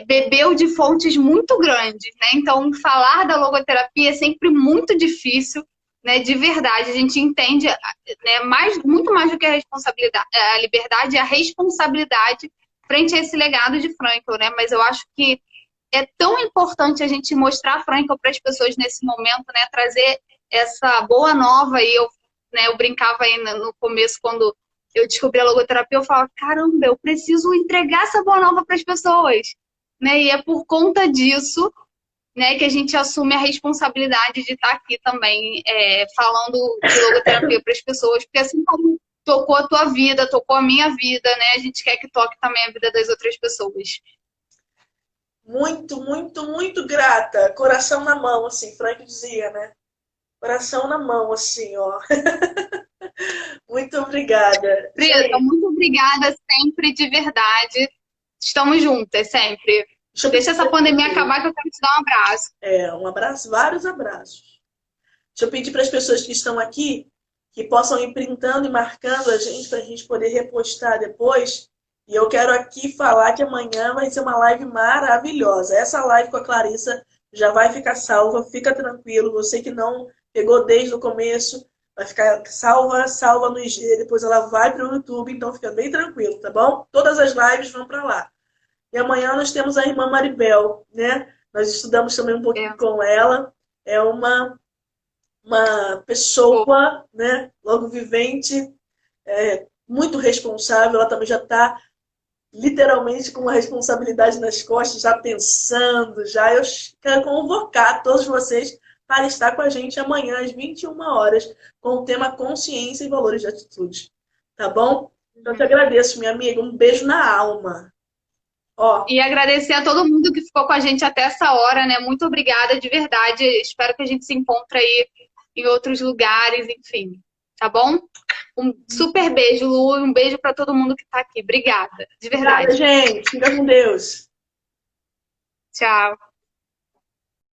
bebeu de fontes muito grandes, né, então falar da logoterapia é sempre muito difícil, né, de verdade, a gente entende, né, muito mais do que a responsabilidade, a liberdade e a responsabilidade frente a esse legado de Frankl, né, mas eu acho que é tão importante a gente mostrar Frankl para as pessoas nesse momento, né, trazer essa boa nova. E eu brincava aí no começo, quando eu descobri a logoterapia, eu falava, caramba, eu preciso entregar essa boa nova para as pessoas, né? E é por conta disso, né, que a gente assume a responsabilidade de estar aqui também falando de logoterapia para as pessoas, porque assim como tocou a tua vida, tocou a minha vida, né, a gente quer que toque também a vida das outras pessoas. Muito, muito, muito grata. Coração na mão, assim, Frank dizia, né? Coração na mão, assim, ó. Muito obrigada. Preta, Gente, muito obrigada sempre, de verdade. Estamos juntas, sempre. deixa eu Deixa pedir essa pandemia acabar que eu quero te dar um abraço. um abraço, vários abraços. Deixa eu pedir para as pessoas que estão aqui que possam ir printando e marcando a gente para a gente poder repostar depois. E eu quero aqui falar que amanhã vai ser uma live maravilhosa. Essa live com a Clarissa já vai ficar salva, fica tranquilo. Você que não pegou desde o começo, vai ficar salva no IG, depois ela vai para o YouTube, então fica bem tranquilo, tá bom? Todas as lives vão para lá. E amanhã nós temos a irmã Maribel, né? Nós estudamos também um pouquinho com ela. É uma pessoa, né, logo vivente, muito responsável. Ela também já está literalmente com uma responsabilidade nas costas, já pensando, já. Eu quero convocar todos vocês para estar com a gente amanhã às 21 horas com o tema Consciência e Valores de Atitude. Tá bom? Então, eu te agradeço, minha amiga. Um beijo na alma. Ó, E agradecer a todo mundo que ficou com a gente até essa hora, né? Muito obrigada, de verdade. Espero que a gente se encontre aí em outros lugares, enfim. Tá bom? Um super beijo, Lu, e um beijo para todo mundo que tá aqui. Obrigada, de obrigada, verdade. gente. Fica com Deus. Tchau.